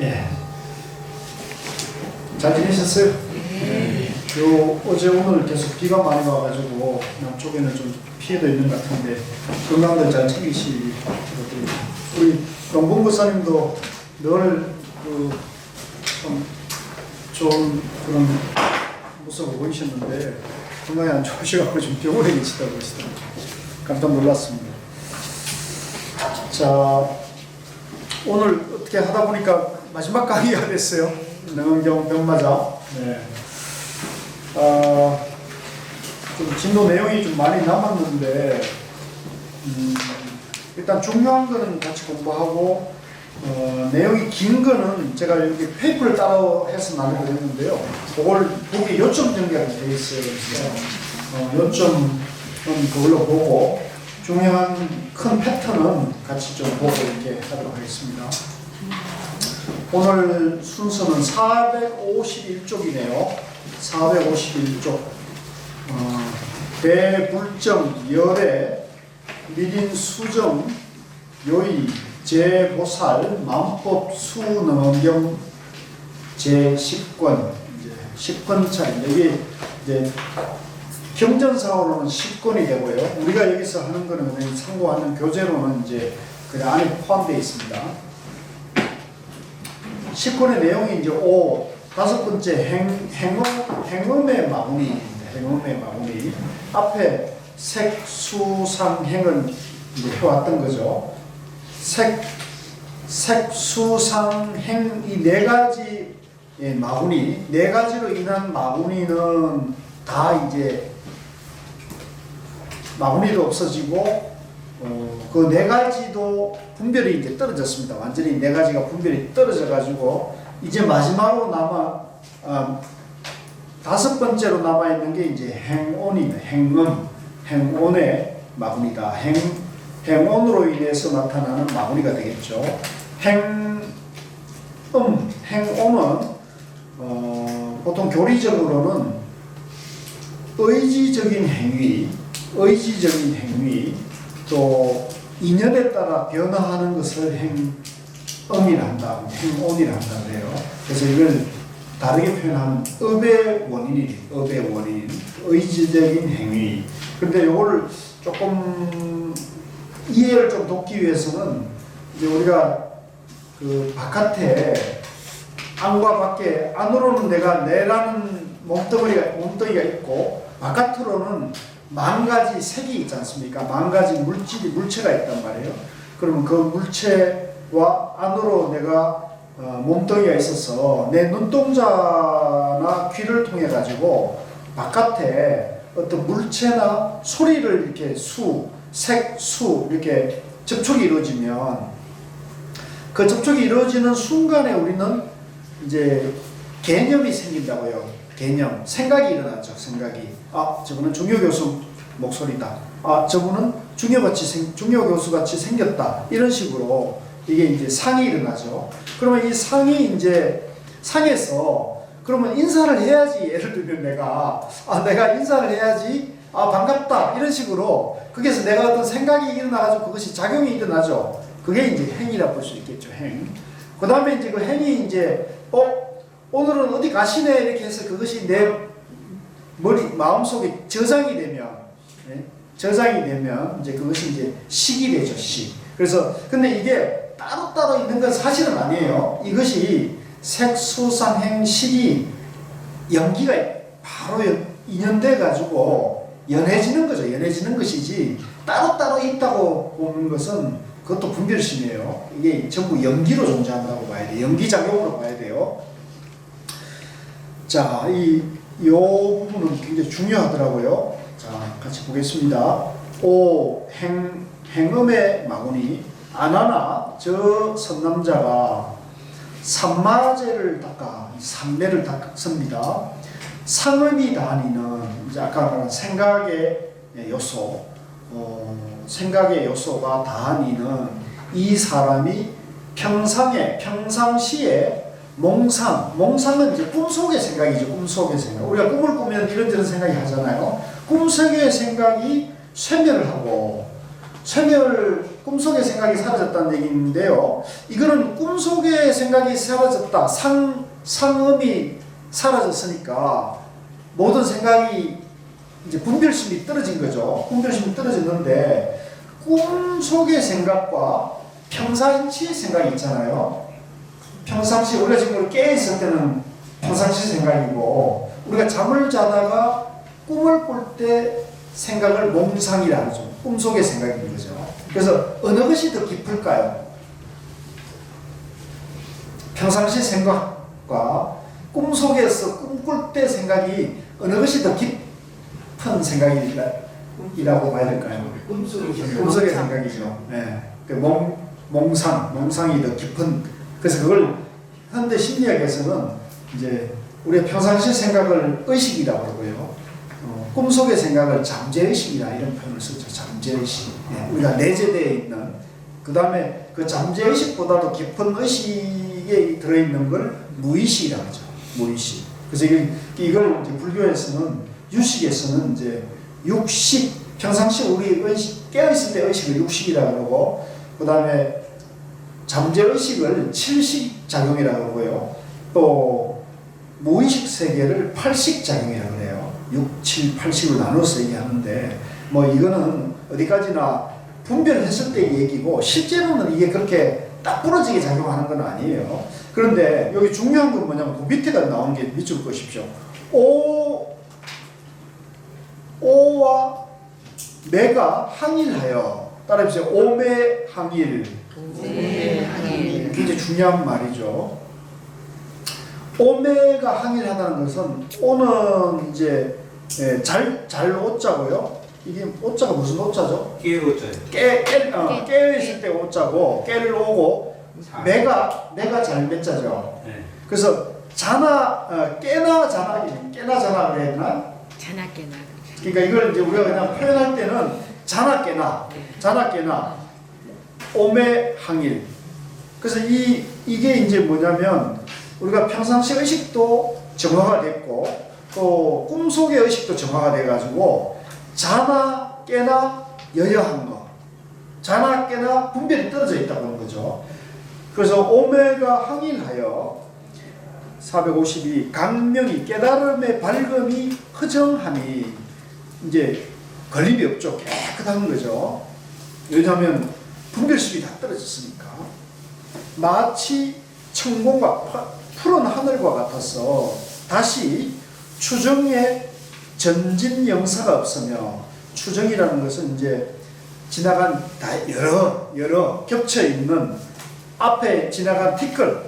예. 잘 지내셨어요? 어제 오늘 계속 비가 많이 와가지고 남쪽에는 좀 피해도 있는 것 같은데 건강들 잘 챙기시기 바랍니다. 우리 영봉 목사님도 늘 좀 좋은 그런 모습을 보이셨는데 건강이 안 좋으셔가지고 좀 병원에 계시다고 하시더라고요. 깜짝 놀랐습니다. 자, 오늘 어떻게 하다 보니까 마지막 강의가 됐어요. 능은경 병마자. 네. 좀 진도 내용이 좀 많이 남았는데, 일단 중요한 거는 같이 공부하고, 내용이 긴 거는 제가 여기 페이퍼를 따로 해서 나누고 있는데요. 그걸 보기 요점 전개가 되어 있어요. 그래서, 요점은 그걸로 보고, 중요한 큰 패턴은 같이 좀 보고 이렇게 하도록 하겠습니다. 오늘 순서는 451쪽이네요. 451쪽. 대불정, 열애, 미린, 수정, 요의, 제보살, 만법, 수능경, 제10권, 이제 10권짜리. 이게 이제 경전사로는 10권이 되고요. 우리가 여기서 하는 거는 참고하는 교재로는 이제 그 안에 포함되어 있습니다. 10권의 내용이 이제 다섯 번째 행음의 마무리입니다. 행음의 마무리. 앞에 색수상행은 이제 해왔던 거죠. 색수상행 이 네 가지의 마무리, 네 가지로 인한 마무리는 다 이제 마무리도 없어지고 그 네 가지도 분별이 이제 떨어졌습니다. 완전히 네 가지가 분별이 떨어져 가지고 이제 마지막으로 다섯 번째로 남아 있는 게 이제 행온입니다. 행온의 마무리다. 행온으로 인해서 나타나는 마무리가 되겠죠. 행온은 보통 교리적으로는 의지적인 행위, 또 인연에 따라 변화하는 것을 행음이라 한다, 행온이라 한다 그래요. 그래서 이걸 다르게 표현하면 업의 원인, 의지적인 행위. 그런데 이거를 조금 이해를 좀 돕기 위해서는 이제 우리가 그 바깥에 안과 밖에 안으로는 내라는 몸뚱이가 있고 바깥으로는 만 가지 색이 있지 않습니까? 만 가지 물체가 있단 말이에요. 그러면 그 물체와 안으로 내가 몸뚱이가 있어서 내 눈동자나 귀를 통해 가지고 바깥에 어떤 물체나 소리를 이렇게 이렇게 접촉이 이루어지면 그 접촉이 이루어지는 순간에 우리는 이제 개념이 생긴다고요. 개념, 생각이 일어나죠. 생각이. 저분은 중요 교수 목소리다. 저분은 중요 교수같이 생겼다. 이런 식으로 이게 이제 상이 일어나죠. 그러면 이 상이 이제 상에서 그러면 인사를 해야지. 예를 들면 내가 인사를 해야지. 반갑다. 이런 식으로 거기에서 내가 어떤 생각이 일어나가지고 그것이 작용이 일어나죠. 그게 이제 행이라 볼 수 있겠죠. 행. 그 다음에 이제 그 행이 이제 오늘은 어디 가시네 이렇게 해서 그것이 내 마음속에 저장이 되면 이제 그것이 이제 식이 되죠. 식. 그래서 근데 이게 따로따로 있는 건 사실은 아니에요. 이것이 색수상행식이 연기가 바로 인연돼 가지고 연해지는 거죠. 연해지는 것이지 따로따로 있다고 보는 것은 그것도 분별심이에요. 이게 전부 연기로 존재한다고 봐야 돼요. 연기작용으로 봐야 돼요. 자, 이 부분은 굉장히 중요하더라고요. 자, 같이 보겠습니다. 행음의 마구니 아나나 저 선남자가 산마제를 닦아 삼매를 닦습니다. 상음이 다니는 이제 아까 말한 생각의 요소, 생각의 요소가 다니는 이 사람이 평상시에 몽상은 이제 꿈속의 생각이죠. 꿈속의 생각. 우리가 꿈을 꾸면 이런저런 생각이 하잖아요. 꿈속의 생각이 쇠멸을 하고 쇠멸 꿈속의 생각이 사라졌다는 얘기인데요. 이거는 꿈속의 생각이 사라졌다. 상음이 사라졌으니까 모든 생각이 이제 분별심이 떨어진 거죠. 분별심이 떨어졌는데 꿈속의 생각과 평상시의 생각이 있잖아요. 평상시 우리가 지금 깨어있을 때는 평상시 생각이고 우리가 잠을 자다가 꿈을 꿀 때 생각을 몽상이라 하죠. 꿈속의 생각인 거죠. 그래서 어느 것이 더 깊을까요? 평상시 생각과 꿈속에서 꿈꿀 때 생각이 어느 것이 더 깊은 생각이라고 봐야 될까요? 꿈속의 생각이죠. 네. 몽상이 더 깊은. 그래서 그걸 현대 심리학에서는 이제 우리의 평상시 생각을 의식이라고 그러고요. 꿈속의 생각을 잠재의식이라 이런 표현을 쓰죠. 잠재의식. 네. 우리가 내재되어 있는. 그 다음에 그 잠재의식보다도 깊은 의식에 들어있는 걸 무의식이라고 하죠. 무의식. 그래서 이걸 이제 불교에서는 유식에서는 이제 육식, 평상시 우리 의식, 깨어있을 때 의식을 육식이라고 그러고, 그 다음에 잠재의식을 칠식 작용이라고 그러고요. 또 무의식 세계를 팔식 작용이라고 그래요. 6, 7, 8식으로 나눠서 얘기하는데 뭐 이거는 어디까지나 분별했을 때의 얘기고 실제로는 이게 그렇게 딱 부러지게 작용하는 건 아니에요. 그런데 여기 중요한 건 뭐냐면 그 밑에가 나오는 게 밑줄 보십시오. 오와 매가 항일하여 따라해보세요. 오매 항일. 굉장히 중요한 말이죠. 오매가 항일하다는 것은 오는 이제 잘 오자고요. 이게 오자가 무슨 오자죠? 깨오자요. 깨어있을 때 오자고 깨를 오고 매가 잘 맺자죠. 네. 그래서 깨나 자나 그래야 되나? 자나 깨나. 그러니까 이걸 이제 우리가 그냥 표현할 때는 자나 깨나 오매 항일. 그래서 이게 이제 뭐냐면 우리가 평상시 의식도 정화가 됐고 또 꿈속의 의식도 정화가 돼가지고 자나 깨나 여여한 거, 자나 깨나 분별이 떨어져 있다고 하는 거죠. 그래서 오매가 항일하여 452 강명이 깨달음의 밝음이 허정함이 이제 걸림이 없죠. 깨끗한 거죠. 왜냐하면 분별심이 다 떨어졌으니까. 마치 천공과 푸른 하늘과 같아서 다시 추정의 전진 영사가 없으며, 추정이라는 것은 이제 지나간 다 여러 겹쳐 있는 앞에 지나간 티끌,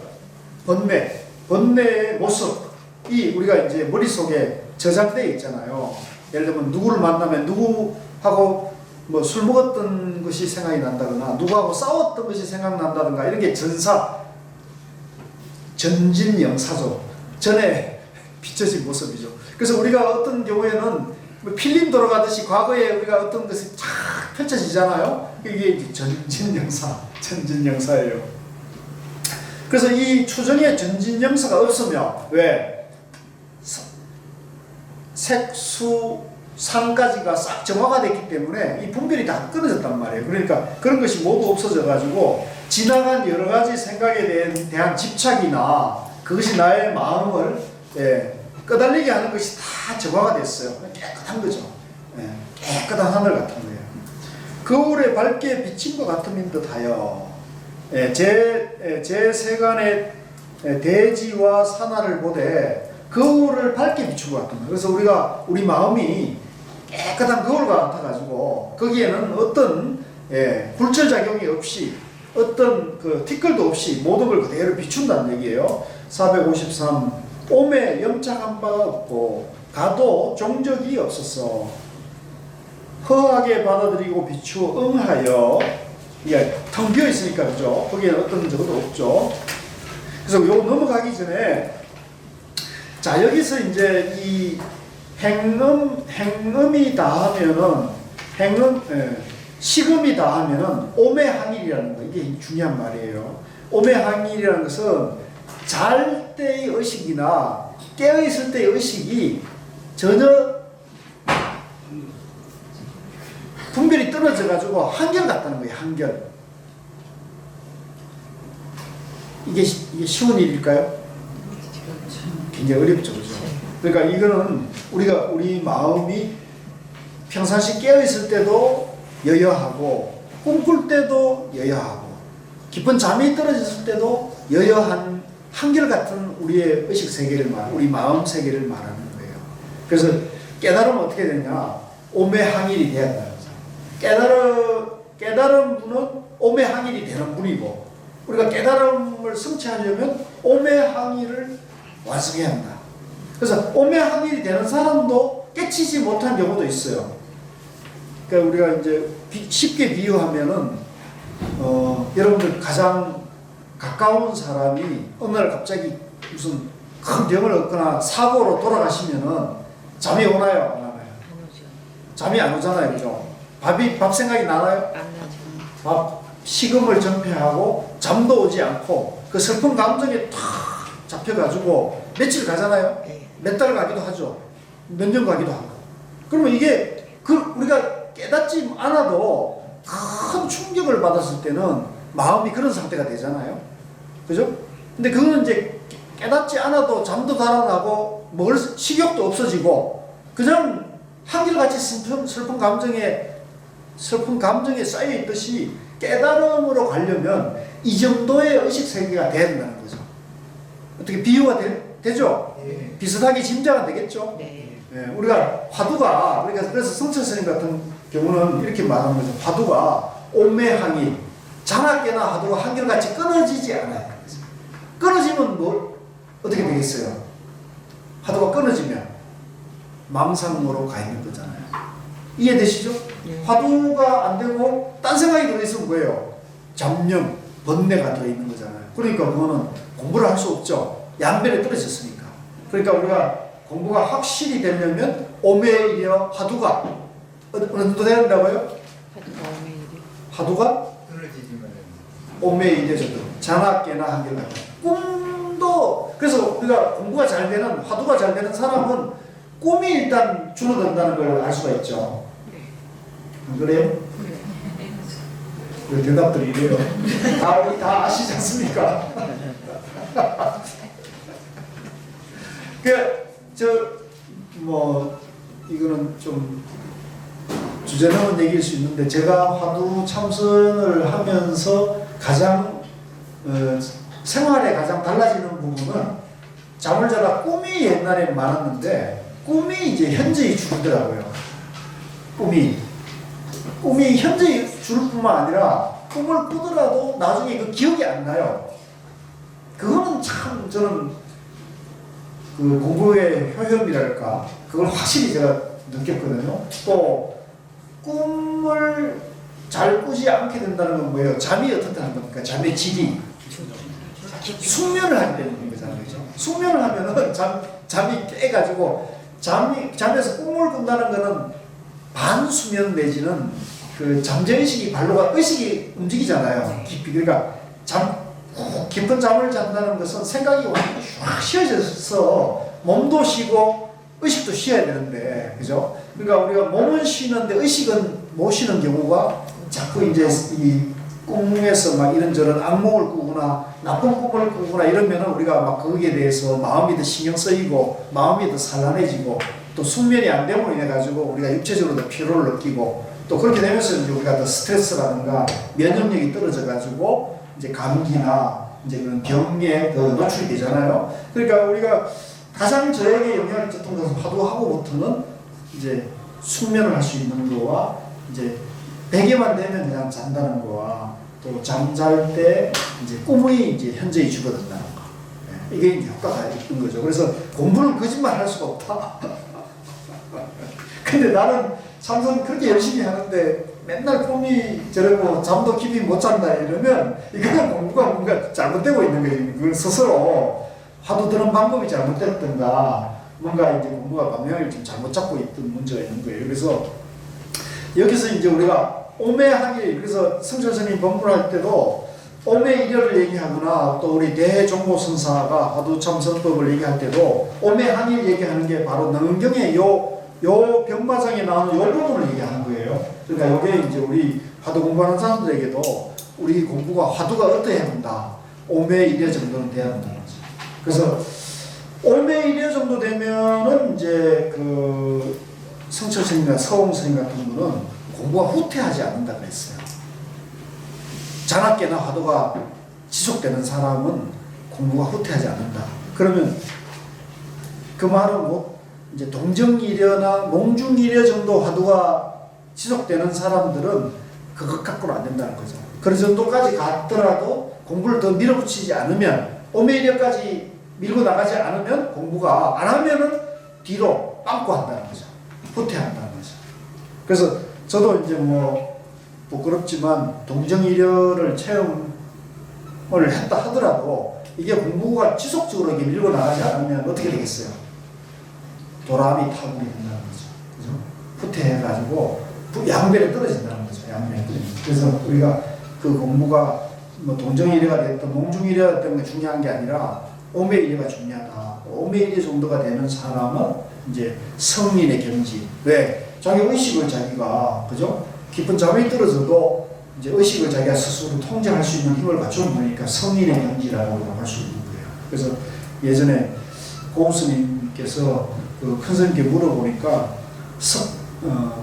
번뇌의 모습이 우리가 이제 머릿속에 저장되어 있잖아요. 예를 들면 누구를 만나면 누구하고 뭐 술 먹었던 것이 생각이 난다거나 누구하고 싸웠던 것이 생각난다든가 이런 게 전진 영사죠. 전에 비춰진 모습이죠. 그래서 우리가 어떤 경우에는 필름 돌아가듯이 과거에 우리가 어떤 것이 쫙 펼쳐지잖아요. 이게 이제 전진 영사예요. 그래서 이 추정의 전진 영사가 없으면 왜? 색수 상까지가 싹 정화가 됐기 때문에 이 분별이 다 끊어졌단 말이에요. 그러니까 그런 것이 모두 없어져 가지고 지나간 여러 가지 생각에 대한 집착이나 그것이 나의 마음을 끄달리게 하는 것이 다 정화가 됐어요. 깨끗한 거죠. 깨끗한 하늘 같은 거예요. 거울에 밝게 비친 것 같음인 듯하여 제 세간의 대지와 산하를 보되 거울을 밝게 비춘 것 같은 거예요. 그래서 우리 마음이 깨끗한 거울과 같아가지고 거기에는 어떤 굴절작용이 없이 어떤 그 티끌도 없이 모든 걸 그대로 비춘다는 얘기예요. 453 오매 염착한 바가 없고 가도 종적이 없어서 허하게 받아들이고 비추어 응하여, 이게 텅 비어 있으니까 그죠? 거기에 어떤 적도 없죠. 그래서 요거 넘어가기 전에 자 여기서 이제 이 행음이 닿으면은 식음이 닿으면은 오매항일이라는 거, 이게 중요한 말이에요. 오매항일이라는 것은 잘 때의 의식이나 깨어 있을 때의 의식이 전혀 분별이 떨어져 끊어져 가지고 한결 같다는 거예요. 한결. 이게 쉬운 일일까요? 굉장히 어렵죠, 그죠? 그러니까 이거는 우리 마음이 평상시 깨어 있을 때도 여여하고 꿈꿀 때도 여여하고 깊은 잠이 떨어졌을 때도 여여한 한결같은 우리의 의식 세계를 우리 마음 세계를 말하는 거예요. 그래서 깨달으면 어떻게 되냐? 오매항일이 돼야 한다는 거죠. 깨달은 분은 오매항일이 되는 분이고, 우리가 깨달음을 성취하려면 오매항일을 완성해야 한다. 그래서 오매항일이 되는 사람도 깨치지 못한 경우도 있어요. 그러니까 우리가 이제 쉽게 비유하면은 여러분들 가장 가까운 사람이 어느 날 갑자기 무슨 큰 병을 얻거나 사고로 돌아가시면은 잠이 오나요? 안 오나요? 잠이 안 오잖아요, 그죠? 밥 생각이 나나요? 안 나죠. 밥 식음을 전폐하고 잠도 오지 않고 그 슬픈 감정에 탁 잡혀가지고 며칠 가잖아요. 네. 몇 달 가기도 하죠. 몇 년 가기도 하고. 그러면 이게 우리가 깨닫지 않아도 큰 충격을 받았을 때는 마음이 그런 상태가 되잖아요. 그죠? 근데 그거는 이제 깨닫지 않아도 잠도 달아나고 먹을 식욕도 없어지고 그냥 한결같이 슬픈 감정에 쌓여 있듯이 깨달음으로 가려면 이 정도의 의식 세계가 돼야 된다는 거죠. 어떻게 비유가 되죠? 예. 비슷하게 짐작은 되겠죠? 네. 예, 우리가 화두가 그래서 성철 스님 같은 경우는 이렇게 말하는 거죠. 화두가 오매항이 자나깨나 화두가 한결같이 끊어지지 않아요. 끊어지면 뭐 어떻게 되겠어요? 화두가 끊어지면 망상으로 가 있는 거잖아요. 이해되시죠? 네. 화두가 안 되고 딴 생각이 들어있으면 뭐예요? 잡념, 번뇌가 들어있는 거잖아요. 그러니까 그거는 공부를 할 수 없죠. 양변에 떨어졌으니까. 그러니까 우리가 공부가 확실히 되려면 오매이려 화두가 어느 정도 돼야 된다고요? 화두가 오메이리. 화두가 끊어지지만 오매이려져도 자나깨나 한결같다. 꿈도 그래서 우리가 공부가 잘 되는 화두가 잘 되는 사람은 꿈이 일단 줄어든다는 걸 알 수가 있죠. 안 그래요? 왜 대답들이 이래요? 우리 다 아시지 않습니까? 이거는 좀 주제넘은 얘기일 수 있는데, 제가 화두 참선을 하면서 가장 생활에 가장 달라지는 부분은, 잠을 자다 꿈이 옛날에 많았는데 꿈이 이제 현저히 줄더라고요. 꿈이 현저히 줄 뿐만 아니라 꿈을 꾸더라도 나중에 그 기억이 안 나요. 그거는 참 저는 그 공부의 효험이랄까, 그걸 확실히 제가 느꼈거든요. 또 꿈을 잘 꾸지 않게 된다는 건 뭐예요? 잠이 어떻다는 겁니까? 잠의 질이 숙면을 하게 되는 거잖아요. 그죠? 숙면을 하면은 잠이 깨가지고 잠에서 꿈을 꾼다는 거는 반수면 내지는 그 잠재의식이 발로가 의식이 움직이잖아요. 깊이. 그러니까 깊은 잠을 잔다는 것은 생각이 완전히 쫙 쉬어져서 몸도 쉬고 의식도 쉬어야 되는데, 그죠? 그러니까 우리가 몸은 쉬는데 의식은 못 쉬는 경우가 자꾸 이제 이 꿈에서 막 이런저런 악몽을 꾸거나 나쁜 꿈을 꾸거나 이러면은 우리가 막 거기에 대해서 마음이 더 신경 쓰이고 마음이 더 산란해지고 또 숙면이 안 됨으로 인해 가지고 우리가 육체적으로 더 피로를 느끼고 또 그렇게 되면서 이제 우리가 더 스트레스라든가 면역력이 떨어져 가지고 이제 감기나 이제 그런 병에 더 노출이 되잖아요. 그러니까 우리가 가장 저에게 영향을 줬던 것은 화두하고부터는 이제 숙면을 할 수 있는 거와 이제 베개만 되면 그냥 잔다는 거와 또 잠잘 때 이제 꿈이 이제 현저히 줄어든다는 거. 이게 이제 효과가 있는 거죠. 그래서 공부는 거짓말 할 수가 없다. 근데 나는 참선 그렇게 열심히 하는데 맨날 꿈이 저러고 잠도 깊이 못 잔다 이러면 이거는 공부가 뭔가 잘못되고 있는 거예요. 그걸 스스로 화두 드는 방법이 잘못됐던가 뭔가 이제 공부가 방향을 좀 잘못 잡고 있던 문제가 있는 거예요. 그래서 여기서 이제 우리가 오매하기, 그래서 성철 스님 법문할 때도 오매일혈을 얘기하거나 또 우리 대종보선사가 화두참선법을 얘기할 때도 오매항일 얘기하는 게 바로 능경의 요 병마장에 나오는 요 부분을 얘기하는 거예요. 그죠? 그러니까 이게 이제 우리 화두 공부하는 사람들에게도 우리 공부가 화두가 어떠해야 한다. 5매 1회 정도는 돼야 한다는 거죠. 그래서 5매 1회 정도 되면은 이제 그 성철 스님이나 서홍 스님 같은 분은 공부가 후퇴하지 않는다 그랬어요. 자나깨나 화두가 지속되는 사람은 공부가 후퇴하지 않는다. 그러면 그 말은 뭐 이제 동정이려나 몽중이려 정도 화두가 지속되는 사람들은 그것 갖고는 안 된다는 거죠. 그런 정도까지 갔더라도 공부를 더 밀어붙이지 않으면 5매일까지 밀고 나가지 않으면 공부가 안 하면은 뒤로 빵꾸 한다는 거죠. 후퇴한다는 거죠. 그래서 저도 이제 뭐 부끄럽지만 동정이려를 체험을 했다 하더라도 이게 공부가 지속적으로 이렇게 밀고 나가지 않으면 어떻게 되겠어요? 도람이 타국이 된다는 거죠. 그죠? 후퇴해가지고 양변에 떨어진다는 거죠. 양변에 떨어진다. 그래서 우리가 그 공부가 뭐 동정이래가 됐든 몽중이래가 됐든 중요한 게 아니라 오매이래가 중요하다. 오매이래 정도가 되는 사람은 이제 성인의 경지. 왜? 자기 의식을 자기가 그죠? 깊은 잠이 떨어져도 이제 의식을 자기가 스스로 통제할 수 있는 힘을 갖추는 거니까 성인의 경지라고 할 수 있는 거예요. 그래서 예전에 고스님께서 그 큰 스님께 물어보니까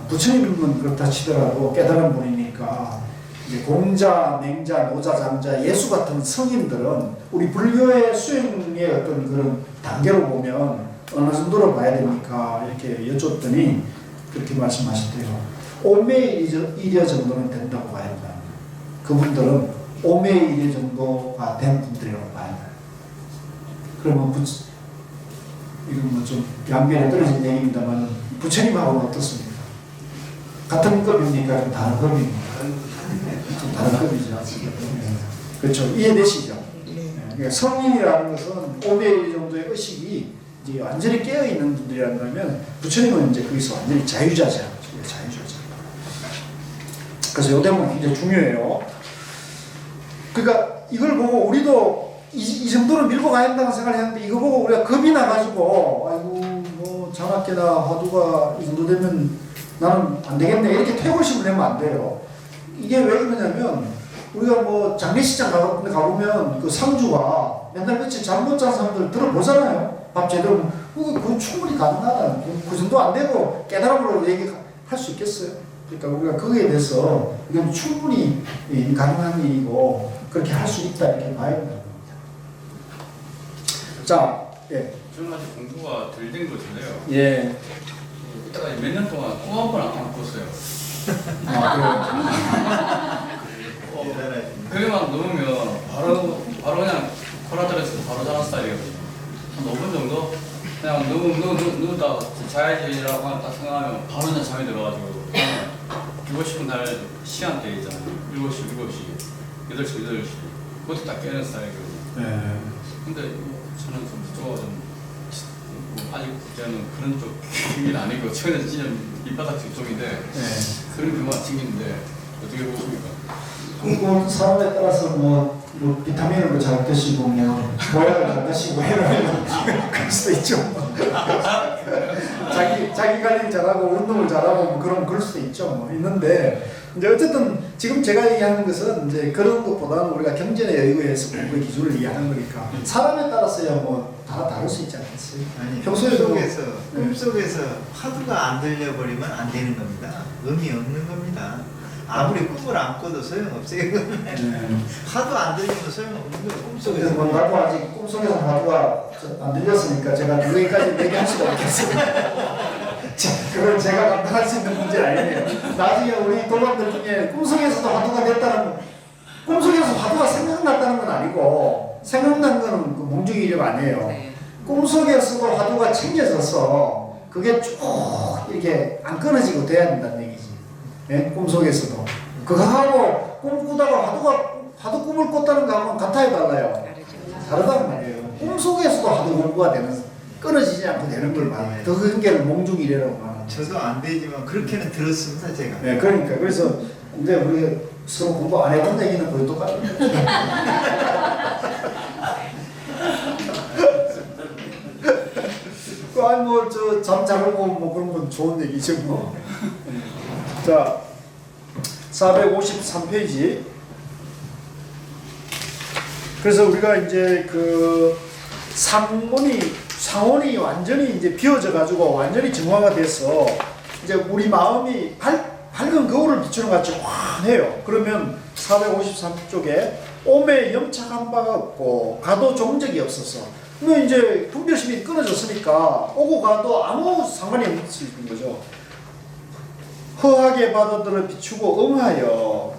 부처님은 그렇다 치더라도 깨달은 분이니까 이제 공자, 맹자, 노자, 장자, 예수 같은 성인들은 우리 불교의 수행의 어떤 그런 단계로 보면 어느 정도로 봐야 됩니까? 이렇게 여쭙더니 그렇게 말씀하셨대요. 5매 1여 정도는 된다고 봐야 된다. 그분들은 5매 1여 정도가 된 분들이라고 봐야 돼요. 그러면 이건 뭐 좀 양변에 떨어진 얘기입니다만 부처님하고는 어떻습니까? 같은 급입니까? 좀 다른 급입니까? 좀 다른 급이죠. 그렇죠. 이해되시죠? 그러니까 성인이라는 것은 5매 1 정도의 의식이 이제 완전히 깨어있는 분들이라면 부처님은 이제 거기서 완전히 자유자재라는 거죠. 자유자재. 그래서 이 대목은 굉장히 중요해요. 그러니까 이걸 보고 우리도 이 정도로 밀고 가야 된다고 생각을 했는데 이거 보고 우리가 겁이 나가지고 아이고 뭐 장학계나 화두가 이 정도 되면 나는 안 되겠네 이렇게 퇴골심을 내면 안 돼요. 이게 왜 그러냐면 우리가 뭐 장례식장 가보면 그 상주가 맨날 며칠 잠 못 잔 사람들 들어보잖아요. 밥 제대로 그거 충분히 가능하다. 그 정도 안 되고 깨달음으로 얘기할 수 있겠어요. 그러니까 우리가 거기에 대해서 이건 충분히 가능한 일이고 그렇게 할 수 있다 이렇게 봐야 된다는 겁니다. 자, 예. 저는 아직 공부가 덜 된 것 같은데요. 예. 이따가 몇 년 동안 코 한 번 안 꿨어요. 그게만 누우면 바로 그냥 코라들에서 바로 자는 스타일이거든요. 한 5분 정도? 그냥 누우다 자야지라고 딱 생각하면 바로 그냥 잠이 들어가지고 기고 싶은 날 시간대 있잖아요. 7시, 7시, 8시, 8시 그것도 딱 깨는 스타일이거든요. 네. 근데 저는 아직 저는 그런 쪽 기능이 아니고 저는 진짜 밑바닥 쪽인데 그런 경우가 생기는데 어떻게 보십니까? 뭐 사람에 따라서 뭐 비타민을 잘 드시고 뭐 보약을 잘 드시고 이러면 그럴 수도 있죠. 자기 관리 잘하고 운동을 잘하고 뭐 그럴 수도 있죠. 뭐 있는데 이제 어쨌든 지금 제가 얘기하는 것은 이제 그런 것보다는 우리가 경전에 의거해서 공부의 기준을 이해하는 거니까 사람에 따라서야 뭐 다 다를 수 있지 않겠어요? 아니 평소에도 꿈속에서 화두가 안 들려버리면 안 되는 겁니다. 의미 없는 겁니다. 아무리 꿈을 안 꿔도 소용없어요. 화두 안 들리면 소용없는 거예요. 꿈속에서 뭐 꿈속에서. 나도 아직 꿈속에서 화두가 안 들렸으니까 제가 거기까지 얘기할 수가 없겠어요. 그걸 제가 감당할 수 있는 문제 아니에요. 나중에 우리 도반들 중에 꿈속에서도 화두가 됐다는 꿈속에서 화두가 생각났다는 건 아니고 생각난 거는 그 몽중이력 아니에요. 네. 꿈속에서도 화두가 챙겨져서 그게 쭉 이렇게 안 끊어지고 돼야 된다는 얘기지. 예? 꿈속에서도 그거하고 꿈꾸다가 화두 꿈을 꿨다는 거하고는 같아요, 달라요? 다르단 말이에요. 꿈속에서도 화두 공부가 되는 끊어지지 않고 되는 걸 말해요. 더 큰 게 몽중이래라고 말하는. 저도 안 되지만 그렇게는 들었습니다, 제가. 네, 그러니까 그래서 근데 우리 서로 공부 안 해본 얘기는 거의 똑같아요. 아니 뭐 저 잠 잘 오고 뭐 그런 건 좋은 얘기죠 뭐. 자. 453페이지. 그래서 우리가 이제 그 상온이 완전히 이제 비워져 가지고 완전히 정화가 돼서 이제 우리 마음이 밝은 거울을 비추는 것 같이 환해요. 그러면 453쪽에 오매 염착한 바가 없고 가도 종적이 없어서, 그러면 이제 분별심이 끊어졌으니까 오고 가도 아무 상관이 없는 거죠. 허하게 받아들여 비추고 응하여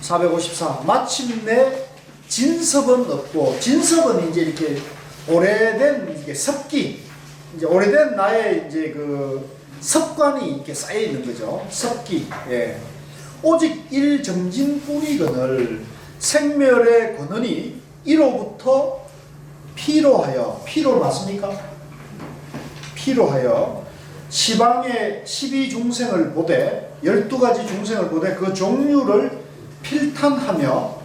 454 마침내 진섭은 없고, 진섭은 이제 이렇게 오래된 이게 습기, 이제 오래된 나의 이제 그 습관이 이렇게 쌓여 있는 거죠. 습기. 예. 오직 일정진뿐이거늘 생멸의 권한이 이로부터 피로하여, 피로 맞습니까? 피로하여 시방의 12중생을 보되 12가지 중생을 보되 그 종류를 필탄하며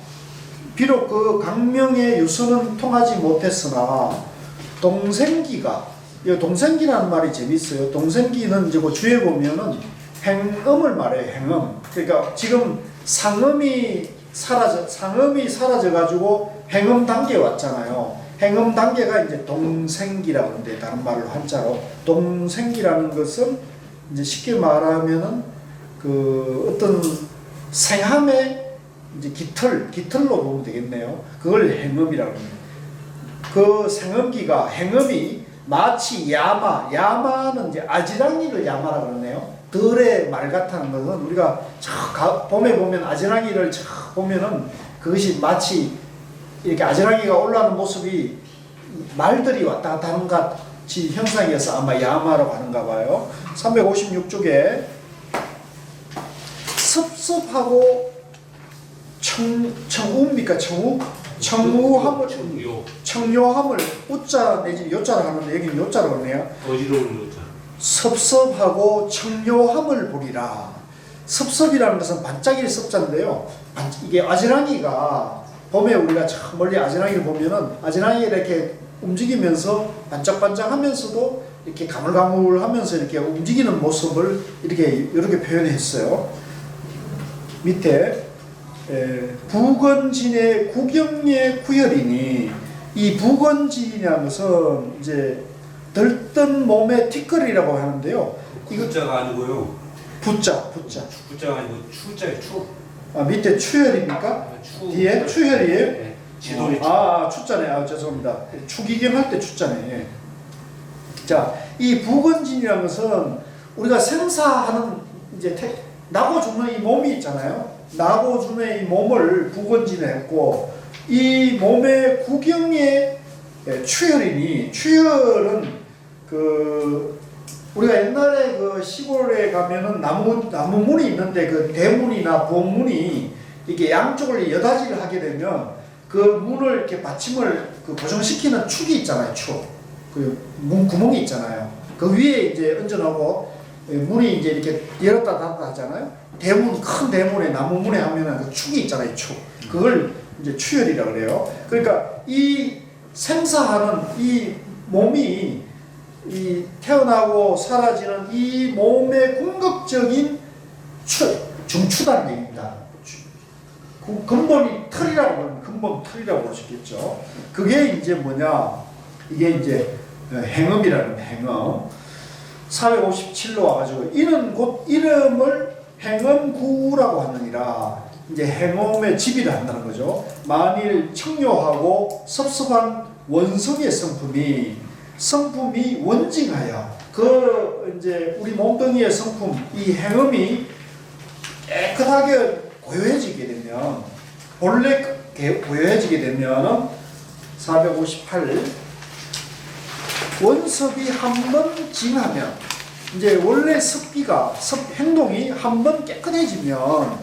비록 그 강명의 유서는 통하지 못했으나 동생기가, 이 동생기라는 말이 재밌어요. 동생기는 이제 그 주에 보면은 행음을 말해요. 행음. 그러니까 지금 상음이 사라져 가지고 행음 단계에 왔잖아요. 행음 단계가 이제 동생기라고 하는데, 다른 말로 한자로 동생기라는 것은 이제 쉽게 말하면은 그 어떤 생함의 이제 깃털로 보면 되겠네요. 그걸 행음이라고 합니다. 그 생음기가, 행음이 마치 야마는 이제 아지랑이를 야마라고 그러네요. 들의 말 같다는 것은 우리가 봄에 보면 아지랑이를 보면은 그것이 마치 이렇게 아지랑이가 올라오는 모습이 말들이 왔다 갔다 하는 것 같이 형상이어서 아마 야마라고 하는가 봐요. 356쪽에 섭섭하고 청우입니까? 청요함을 우자 내지 요자로 하는데 여기는 요자로 하네요. 어지러운 요자. 섭섭하고 청요함을 보리라. 섭섭이라는 것은 반짝일 섭자인데요. 이게 아지랑이가 봄에 우리가 저 멀리 아지랑이를 보면은 아지랑이가 이렇게 움직이면서 반짝반짝하면서도 이렇게 가물가물하면서 이렇게 움직이는 모습을 이렇게 표현했어요. 밑에 부건진의 구경의 구혈이니, 이 부건진이라는 것은 이제 들뜬 몸의 티끌이라고 하는데요. 이거 자가 아니고요. 부자가 아니고 추자예요. 추. 아, 밑에 추혈입니까? 뒤에 추혈이에요? 네. 지도리. 추자네. 죄송합니다. 추기경 할 때 추자네. 예. 자, 이 부건진이라는 것은 우리가 생사하는 이제 나고 죽는 이 몸이 있잖아요. 나고 죽는 이 몸을 부건진했고, 이 몸의 구경의 추혈이니, 추혈은 그 우리가 옛날에 그 시골에 가면은 나무문이 있는데 그 대문이나 본문이 이렇게 양쪽을 여닫이를 하게 되면 그 문을 이렇게 받침을 그 고정시키는 축이 있잖아요. 그 문 구멍이 있잖아요. 그 위에 이제 얹어놓고 문이 이제 이렇게 열었다 닫았다 하잖아요. 대문, 큰 대문에 나무문에 하면은 그 축이 있잖아요. 축. 그걸 이제 추혈이라고 그래요. 그러니까 이 생사하는 이 몸이 이 태어나고 사라지는 이 몸의 궁극적인 중추다는 얘기입니다. 근본이 털이라고 하면 근본 털이라고 보시겠죠. 그게 이제 뭐냐? 이게 이제 행음이라는 행음. 457로 와가지고 이는 곧 이름을 행음구라고 하느니라. 이제 행음의 집이라 한다는 거죠. 만일 청요하고 섭섭한 원성의 성품이 원징하여 그 이제 우리 몸뚱이의 성품, 이 행음이 깨끗하게 고요해지게 되면, 본래 고요해지게 되면 458 원섭이 한번 징하면, 이제 원래 행동이 한번 깨끗해지면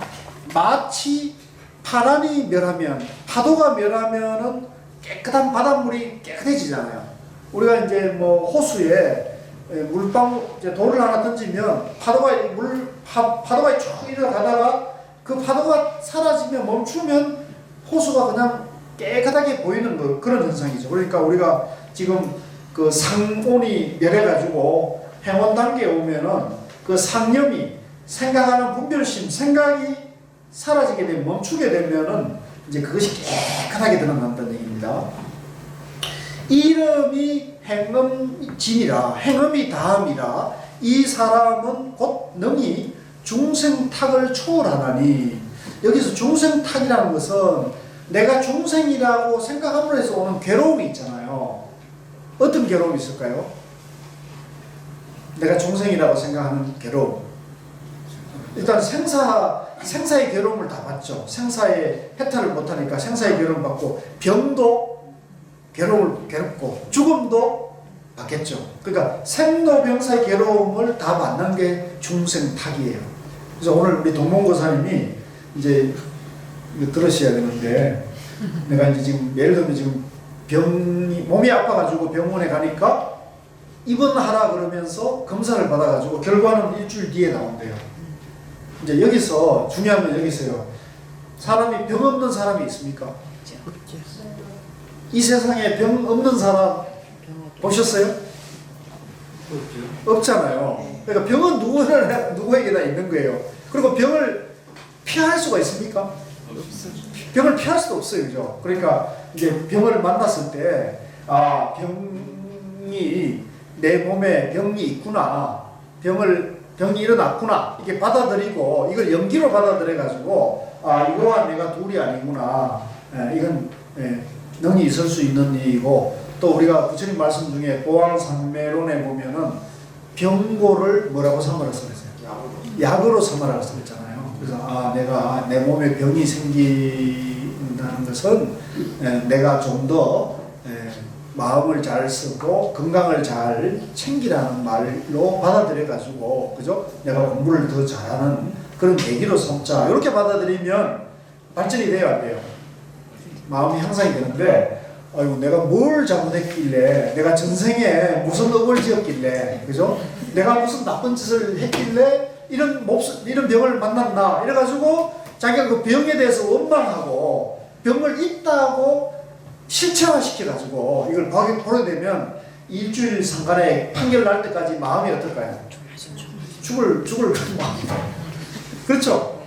마치 파란이 멸하면, 파도가 멸하면은 깨끗한 바닷물이 깨끗해지잖아요. 우리가 이제 뭐 호수에 돌을 하나 던지면 파도가 쭉 일어가다가 그 파도가 사라지면 멈추면 호수가 그냥 깨끗하게 보이는 그런 현상이죠. 그러니까 우리가 지금 그 상온이 멸해가지고 행원 단계에 오면은 그 상염이 생각하는 분별심, 생각이 사라지게 되면 멈추게 되면은 이제 그것이 깨끗하게 드러난다는 얘기입니다. 이름이 행음진이라, 행음이 다음이라 이 사람은 곧 능히 중생탁을 초월하나니. 여기서 중생탁이라는 것은 내가 중생이라고 생각함으로 해서 오는 괴로움이 있잖아요. 어떤 괴로움이 있을까요? 내가 중생이라고 생각하는 괴로움. 일단 생사의 괴로움을 다 받죠. 생사의 해탈을 못하니까 생사의 괴로움 받고, 병도 괴롭고, 죽음도 받겠죠. 그러니까 생로병사의 괴로움을 다 받는 게 중생탁이에요. 그래서 오늘 우리 동문고사님이 이제 이거 들으셔야 되는데, 내가 이제 지금 예를 들면 지금 몸이 아파가지고 병원에 가니까 입원하라 그러면서 검사를 받아가지고 결과는 일주일 뒤에 나온대요. 이제 여기서 중요한 건 여기서요. 사람이 병 없는 사람이 있습니까? 이 세상에 병 없는 사람 보셨어요? 없잖아요. 그러니까 병은 누구에게나 있는 거예요. 그리고 병을 피할 수가 있습니까? 병을 피할 수도 없어요. 그죠? 그러니까 이제 병을 만났을 때, 아, 병이, 내 몸에 병이 있구나. 병이 일어났구나. 이렇게 받아들이고, 이걸 연기로 받아들여가지고, 아, 이거와 내가 둘이 아니구나. 이건, 능히 있을 수 있는 일이고, 또 우리가 부처님 말씀 중에 보왕상매론에 보면은 병고를 뭐라고 삼으라고 그랬어요? 약으로 삼으라고 그랬잖아요. 그래서 아, 내가 내 몸에 병이 생긴다는 것은 내가 좀 더 마음을 잘 쓰고 건강을 잘 챙기라는 말로 받아들여 가지고, 그죠? 내가 공부를 더 잘하는 그런 계기로 삼자. 이렇게 받아들이면 발전이 돼요, 안 돼요? 마음이 향상이 되는데, 아이고 내가 뭘 잘못했길래, 내가 전생에 무슨 업을 지었길래, 그죠? 내가 무슨 나쁜 짓을 했길래 이런 병을 만났나, 이래가지고 자기가 그 병에 대해서 원망하고 병을 있다고 실체화시켜가지고 이걸 보게 되면 일주일 상간에 판결 날 때까지 마음이 어떨까요? 죽을 마음이다. 그렇죠?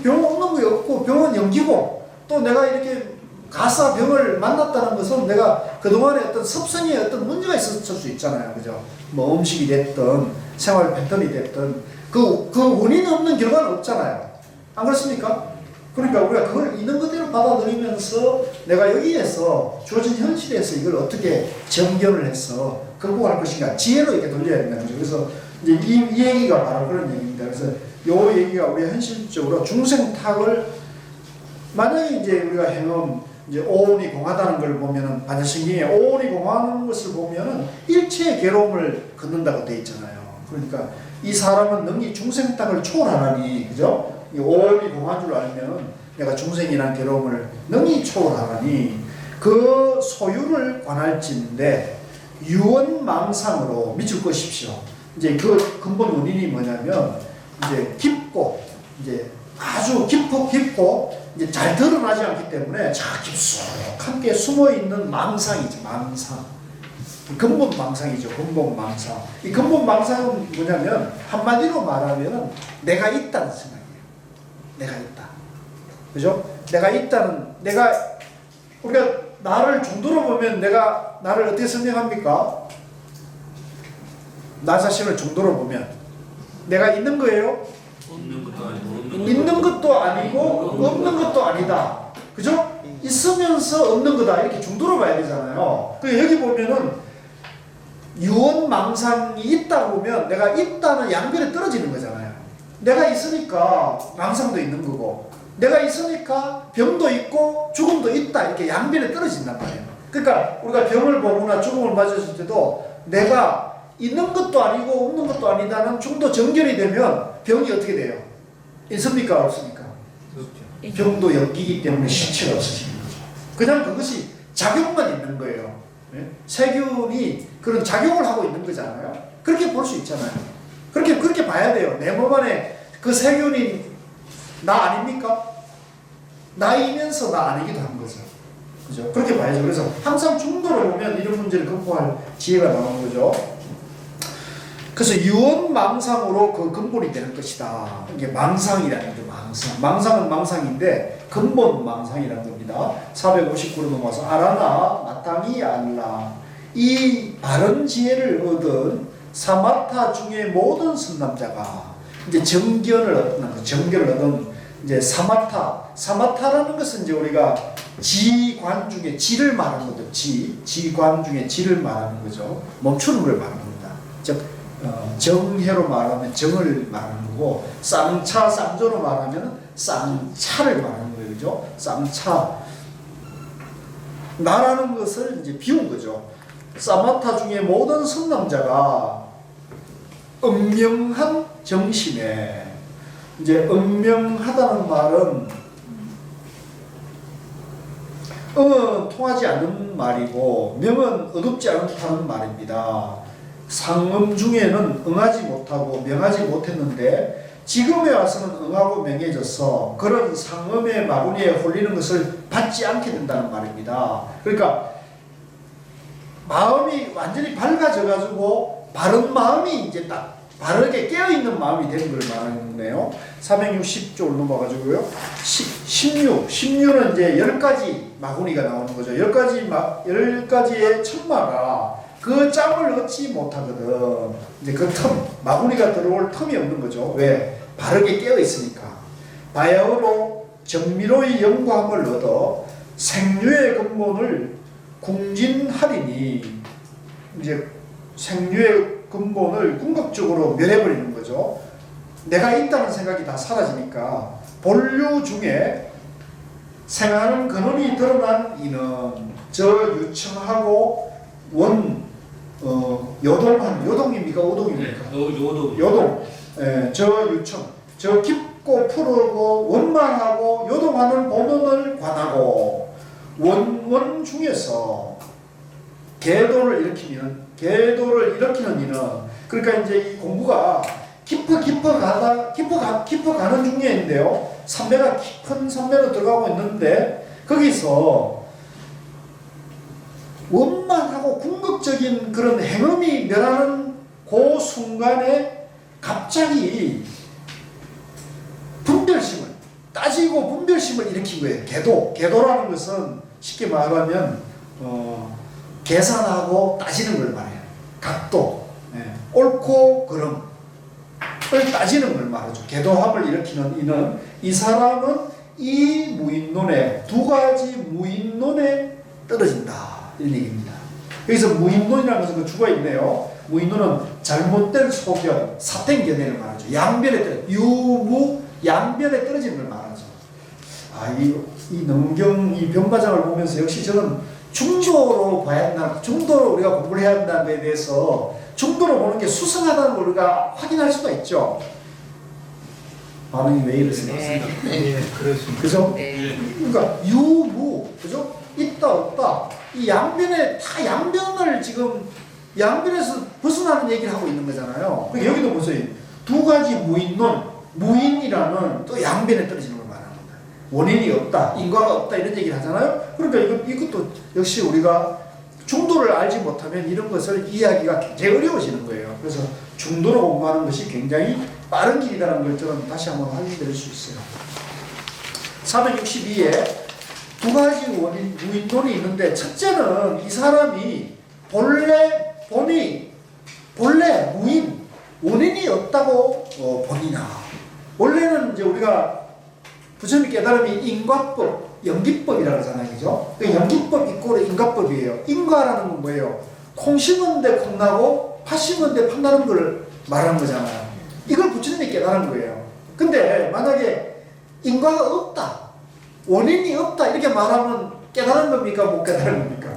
병 없는 거 없고 병은 연기고, 또 내가 이렇게 가사 병을 만났다는 것은 내가 그동안에 어떤 습성에 어떤 문제가 있었을 수 있잖아요. 그죠? 뭐 음식이 됐든 생활 패턴이 됐든 그 원인 없는 결과는 없잖아요. 안 그렇습니까? 그러니까 우리가 그걸 있는 그대로 받아들이면서 내가 여기에서 주어진 현실에서 이걸 어떻게 정견을 해서 극복할 것인가, 지혜로 이렇게 돌려야 된다는 거죠. 그래서 이제 이 얘기가 바로 그런 얘기입니다. 그래서 요 얘기가 우리 현실적으로 중생탁을, 만약에 이제 우리가 행음 이제 오온이 공하다는 걸 보면은, 반야신경에 오온이 공하는 것을 보면은 일체의 괴로움을 걷는다고 돼 있잖아요. 그러니까 이 사람은 능히 중생탁을 초월하나니, 그죠? 이 오온이 공한 줄 알면 내가 중생이란 괴로움을 능히 초월하나니 그 소유를 관할진데 유언망상으로 미칠 것이십시오. 이제 그 근본 원인이 뭐냐면, 이제 깊고, 이제 아주 깊고 이제 잘 드러나지 않기 때문에 자 깊숙하게 숨어있는 망상이죠. 망상. 근본 망상이죠. 근본 망상. 이 근본 망상은 뭐냐면, 한마디로 말하면 내가 있다는 생각이에요. 내가 있다. 그죠? 내가 있다는, 우리가 나를 중도로 보면 내가 나를 어떻게 설명합니까? 나 자신을 중도로 보면 내가 있는 거예요? 있는 것도 아니고 없는 것도 아니다. 그죠? 있으면서 없는 거다. 이렇게 중도로 봐야 되잖아요. 그 여기 보면은 유언망상이 있다 보면 내가 있다는 양변에 떨어지는 거잖아요. 내가 있으니까 망상도 있는 거고, 내가 있으니까 병도 있고 죽음도 있다. 이렇게 양변에 떨어진단 말이에요. 그러니까 우리가 병을 보거나 죽음을 맞았을 때도 내가 있는 것도 아니고 없는 것도 아니다는 중도 정결이 되면 병이 어떻게 돼요? 있습니까? 없습니까? 병도 연기이기 때문에 실체가 없어지는 거죠. 그냥 그것이 작용만 있는 거예요. 세균이 그런 작용을 하고 있는 거잖아요. 그렇게 볼 수 있잖아요. 그렇게 봐야 돼요. 내 몸 안에 그 세균이 나 아닙니까? 나이면서 나 아니기도 한 거죠. 그죠? 그렇게 봐야죠. 그래서 항상 중도로 보면 이런 문제를 극복할 지혜가 나오는 거죠. 그래서 유언망상으로 그 근본이 되는 것이다. 이게 망상이라는 게 망상. 망상은 망상인데 근본 망상이라는 겁니다. 459로 넘어와서 아라나 마땅히 알라. 이 바른 지혜를 얻은 사마타 중의 모든 선남자가 이제 정견을 얻는 정견을 얻은 이제 사마타라는 것은 이제 우리가 지관 중에 지를 말하는 거죠. 지관 중에 지를 말하는 거죠. 멈추는 걸 말하는 겁니다. 즉 정해로 말하면 정을 말하는 거고 쌍조로 말하면 쌍차를 말하는 거예요. 그죠? 쌍차. 나라는 것을 이제 비운 거죠. 사마타 중에 모든 선남자가 음명한 정신에 이제 음명하다는 말은 음은 통하지 않는 말이고 명은 어둡지 않다는 말입니다. 상음 중에는 응하지 못하고 명하지 못했는데 지금에 와서는 응하고 명해져서 그런 상음의 마구니에 홀리는 것을 받지 않게 된다는 말입니다. 그러니까 마음이 완전히 밝아져가지고 바른 마음이 이제 딱 바르게 깨어있는 마음이 되는 걸 말하는 거네요. 460쪽 넘어가지고요. 16는 이제 10가지 마구니가 나오는 거죠. 10가지의 천마가 그 짬을 얻지 못하거든. 이제 그 마구니가 들어올 틈이 없는 거죠. 왜? 바르게 깨어있으니까. 바야흐로 정미로의 영감을 얻어 생류의 근본을 궁진하리니 이제 생류의 근본을 궁극적으로 멸해버리는 거죠. 내가 있다는 생각이 다 사라지니까 본류 중에 생하는 근원이 드러난 이는 저 유청하고 요동입니까? 오동입니까? 요동. 저 유청. 저 깊고 푸르고 원만하고 요동하는 본원을 관하고 원원 중에서 계도를 일으키는 이는 그러니까 이제 이 공부가 깊어가는 중에인데요. 산매가 깊은 산매로 들어가고 있는데 거기서 원만하고 궁극적인 그런 행음이 멸하는 그 순간에 갑자기 분별심을 따지고 분별심을 일으킨 거예요. 계도라는 것은 쉽게 말하면 계산하고 따지는 걸 말해요. 각도, 옳고 그름을 따지는 걸 말하죠. 계도함을 일으키는 이는 이 사람은 이 무인론에 두 가지 무인론에 떨어진다 이런 얘기입니다. 여기서 무인론이라는 것은 그 주가 있네요. 무인론은 잘못된 소견, 사땡 견해를 말하죠. 양변에 양변에 떨어지는 걸 말하죠. 이 능경 이 병가장을 보면서 역시 저는 중도로 봐야 한다. 중도로 우리가 공부를 해야 한다는 것에 대해서 중도로 보는 게 수승하다는 걸 우리가 확인할 수가 있죠. 반응이 왜 이러세요? 네, 그렇습니다. 그죠? 네. 그러니까 유무, 그죠? 있다 없다. 이 양변에 다 양변을 지금 양변에서 벗어나는 얘기를 하고 있는 거잖아요. 그러니까 여기도 보세요. 두 가지 무인이라는 또 양변에 떨어지는 걸 말하는 겁니다. 원인이 없다, 인과가 없다 이런 얘기를 하잖아요. 그러니까 이것도 역시 우리가 중도를 알지 못하면 이런 것을 이해하기가 굉장히 어려워지는 거예요. 그래서 중도로 공부하는 것이 굉장히 빠른 길이라는 걸 저는 다시 한번 확인드릴 수 있어요. 462에 두 가지 무인론이 있는데 첫째는 이 사람이 본래 무인, 원인이 없다고 본이나 원래는 이제 우리가 부처님 깨달음이 인과법, 연기법이라고 하잖아요. 그죠? 그 연기법 이꼬르 인과법이에요. 인과라는 건 뭐예요? 콩 심은 데 콩나고 팥 심은 데 팥나는 걸 말하는 거잖아요. 이걸 부처님이 깨달은 거예요. 근데 만약에 인과가 없다, 원인이 없다 이렇게 말하면 깨달은 겁니까? 못 깨달은 겁니까?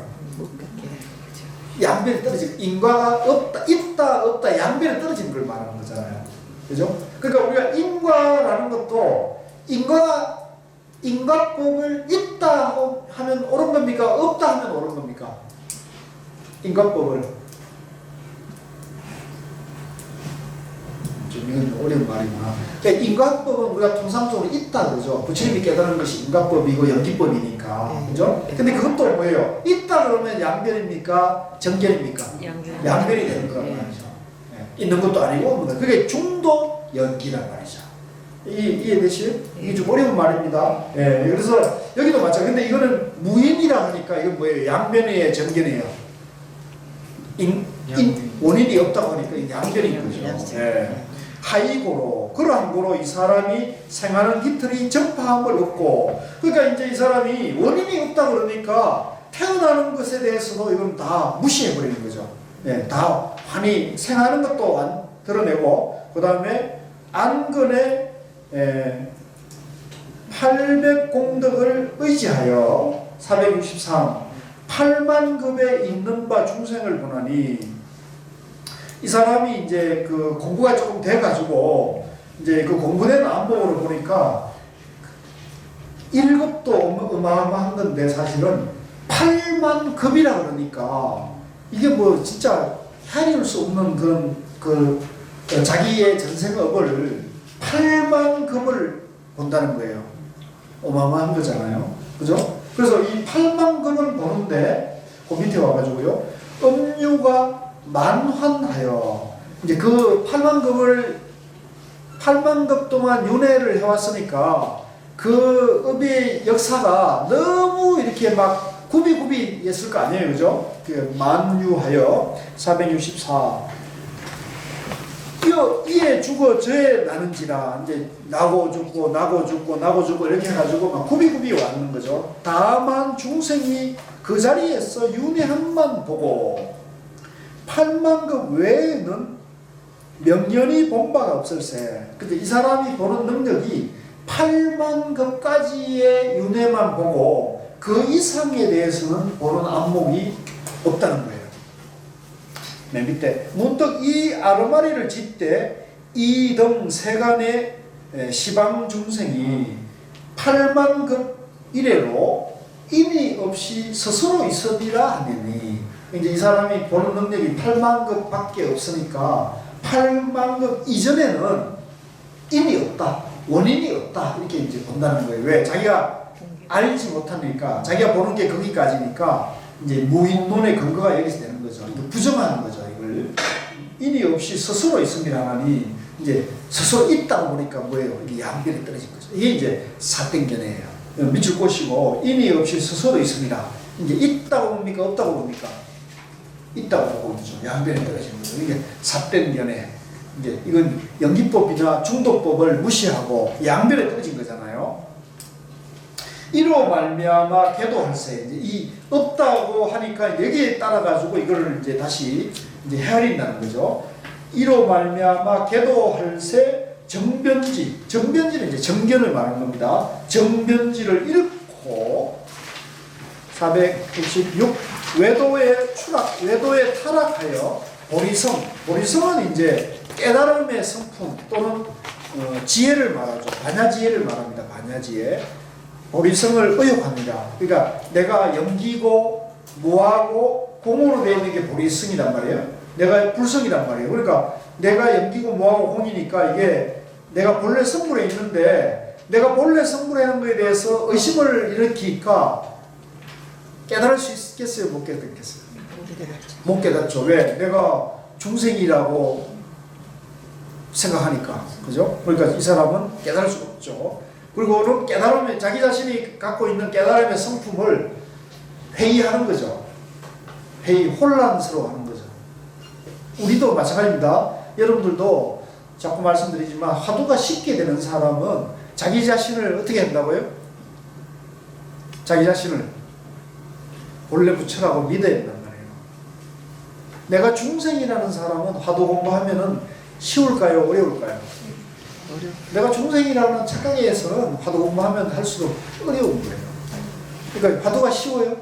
양변에 떨어지고 인과가 없다, 있다, 없다 양변에 떨어지는 걸 말하는 거잖아요. 그죠? 그러니까 우리가 인과라는 것도 인과법을 있다 하면 옳은 겁니까? 없다 하면 옳은 겁니까? 인과법을 좀 이건 어려운 말이구나. 그러니까 인과법은 우리가 통상적으로 있다 그러죠. 부처님이 깨달은 것이 인과법이고 연기법이니까. 그죠? 근데 그것도 뭐예요? 있다 그러면 양변입니까? 정견입니까? 양변이 되는 거란 말이죠. 있는 것도 아니고 없는 것. 그게 중도 연기란 말이죠. 이해되시요? 이게 좀 어려운 말입니다. 예, 그래서 여기도 마찬가지. 근데 이거는 무인이라 하니까 이건 뭐예요? 양변이에요, 정견이에요? 원인이 없다고 하니까 이게 양변인 거죠. 예. 하이고로 그러한 고로 이 사람이 생하는 기틀이 전파함을 얻고, 그러니까 이제 이 사람이 원인이 없다 그러니까 태어나는 것에 대해서도 이건 다 무시해 버리는 거죠. 예, 다 환히 생하는 것도 안 드러내고, 그 다음에 안건의 800공덕을 의지하여 463 8만급에 있는 바 중생을 보나니, 이 사람이 이제 그 공부가 조금 돼가지고 이제 그 공부된 안목으로 보니까 1급도 어마어마한 건데 사실은 8만급이라 그러니까 이게 뭐 진짜 헤아릴 수 없는 그런 그 자기의 전생업을 8만급을 본다는 거예요. 어마어마한 거잖아요. 그죠? 그래서 이 8만급을 보는데 그 밑에 와가지고요. 음유가 만환하여, 이제 그 8만급 동안 윤회를 해왔으니까 그 업의 역사가 너무 이렇게 막 굽이 했을 거 아니에요. 그죠? 그 만유하여 464 이에 죽어 저에 나는지라, 이제 나고 죽고 이렇게 해가지고 막 굽이 왔는 거죠. 다만 중생이 그 자리에서 윤회함만 보고 8만급 외에는 명연히 본 바가 없을세. 근데 이 사람이 보는 능력이 8만급까지의 윤회만 보고 그 이상에 대해서는 보는 안목이 없다는 거예요. 맨 밑에 문득 이 아르마리를 짓때 이등 세간의 시방 중생이 8만급 이래로 인이 없이 스스로 있으리라 하느니, 이제 이 사람이 보는 능력이 8만급 밖에 없으니까 8만급 이전에는 인이 없다, 원인이 없다, 이렇게 이제 본다는 거예요. 왜? 자기가 알지 못하니까, 자기가 보는 게 거기까지니까 이제 무인론의 근거가 여기서 되는 거죠. 부정하는 거죠. 이걸 인이 없이 스스로 있습니다 하니, 이제 스스로 있다고 보니까 뭐예요? 이게 양변이 떨어진 거죠. 이게 이제 사땡견이에요. 밑줄 꼬시고 인이 없이 스스로 있습니다. 이제 있다고 봅니까? 없다고 봅니까? 있다고 보고 있죠. 양변이 떨어진 거죠. 이게 사땡견에, 이제 이건 연기법이나 중도법을 무시하고 양변에 떨어진 거잖아요. 이로 말미암아 계도할세, 이제 이 없다고 하니까 여기에 따라 가지고 이거를 이제 다시 이제 헤아린다는 거죠. 이로 말미암아 계도할세 정변지는 이제 정견을 말하는 겁니다. 정변지를 잃고 496 외도에 타락하여 보리성은 이제 깨달음의 성품 또는 지혜를 말하죠. 반야지혜를 말합니다. 반야지혜. 보리성을 의욕합니다. 그러니까 내가 염기고 무하고 공으로 되어 있는 게 보리성이란 말이에요. 내가 불성이란 말이에요. 그러니까 내가 염기고 무하고 공이니까 이게 내가 본래 성불에 있는데, 내가 본래 성불에 하는 거에 대해서 의심을 일으키니까 깨달을 수 있겠어요? 못 깨닫겠어요? 못 깨닫죠. 왜? 내가 중생이라고 생각하니까. 그죠? 그러니까 이 사람은 깨달을 수 없죠. 그리고는 깨달음의, 자기 자신이 갖고 있는 깨달음의 성품을 회의하는 거죠. 혼란스러워하는 거죠. 우리도 마찬가지입니다. 여러분들도 자꾸 말씀드리지만 화두가 쉽게 되는 사람은 자기 자신을 어떻게 한다고요? 자기 자신을 본래 부처라고 믿어야 된단 말이에요. 내가 중생이라는 사람은 화두 공부하면은 쉬울까요? 어려울까요? 내가 중생이라는 착각에서는 화두 공부하면 할수록 어려운 거예요. 그러니까 화두가 쉬워요?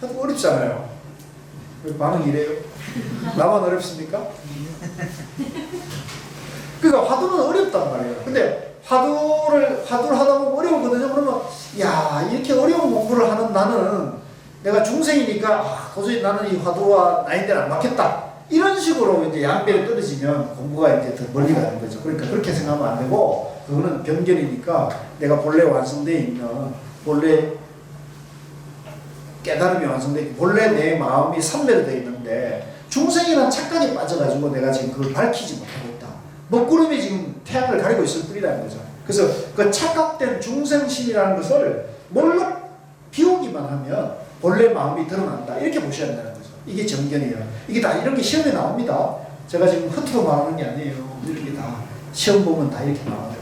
화두 어렵잖아요. 왜 반응이 이래요? 나만 어렵습니까? 그러니까 화두는 어렵단 말이에요. 근데 화두를 하다 보면 어려우거든요. 그러면 야, 이렇게 어려운 공부를 하는 나는, 내가 중생이니까 도저히 나는 이 화두와 나인데는 안 맞겠다, 이런 식으로 이제 양배를 떨어지면 공부가 이제 더 멀리 가는 거죠. 그러니까 그렇게 생각하면 안 되고, 그거는 변견이니까 내가 본래 완성되어 있는, 본래 깨달음이 완성되어 있고, 본래 내 마음이 삼매되어 있는데 중생이란 착각에 빠져가지고 내가 지금 그걸 밝히지 못하고 있다. 먹구름이 지금 태양을 가리고 있을 뿐이라는 거죠. 그래서 그 착각된 중생심이라는 것을 뭘로 비우기만 하면 본래 마음이 드러난다. 이렇게 보셔야 된다는 거죠. 이게 정견이에요. 이게 다 이런 게 시험에 나옵니다. 제가 지금 허투루 말하는 게 아니에요. 이런 게 다 시험 보면 다 이렇게 나와요.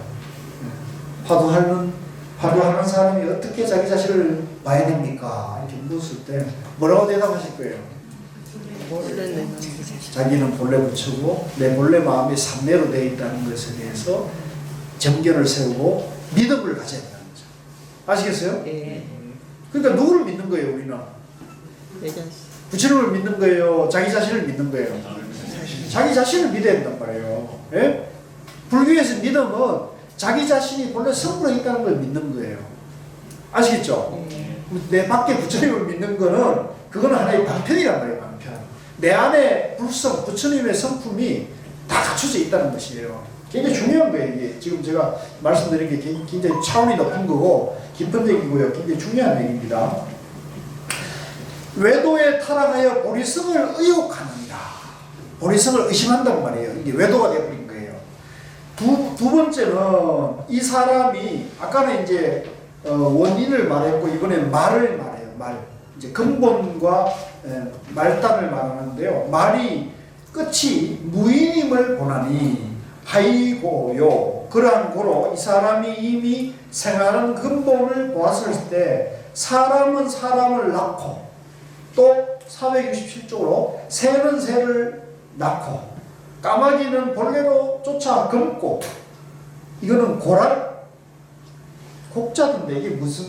화두하는 사람이 어떻게 자기 자신을 봐야 됩니까? 이렇게 물었을 때 뭐라고 대답하실 거예요? 자기는 본래 부처고 내 본래 마음이 삼매로 되어 있다는 것에 대해서 정견을 세우고 믿음을 가져야 된다는 거죠. 아시겠어요? 예. 그러니까 누구를 믿는 거예요, 우리는? 부처님을 믿는 거예요? 자기 자신을 믿는 거예요? 자기 자신을 믿어야 된단 말이에요. 예? 불교에서 믿음은 자기 자신이 본래 성불에 있다는 걸 믿는 거예요. 아시겠죠? 내 밖에 부처님을 믿는 거는 그거는 하나의 방편이란 말이에요. 방편. 내 안에 불성, 부처님의 성품이 다 갖춰져 있다는 것이에요. 굉장히 중요한 거예요. 이게 지금 제가 말씀드린 게 굉장히 차원이 높은 거고 깊은 얘기고요. 굉장히 중요한 얘기입니다. 외도에 타락하여 보리성을 의혹하느니라. 보리성을 의심한단 말이에요. 이게 외도가 되어버린 거예요. 두 번째는 이 사람이 아까는 이제 원인을 말했고 이번엔 말을 말해요. 말. 이제 근본과 말단을 말하는데요. 말이 끝이 무인임을 보나니 하이고요. 그러한 고로 이 사람이 이미 생활하는 근본을 보았을 때 사람은 사람을 낳고 또 467쪽으로 새는 새를 낳고 까마귀는 벌레로 쫓아 검고 이거는 고랄 곡자던데 이게 무슨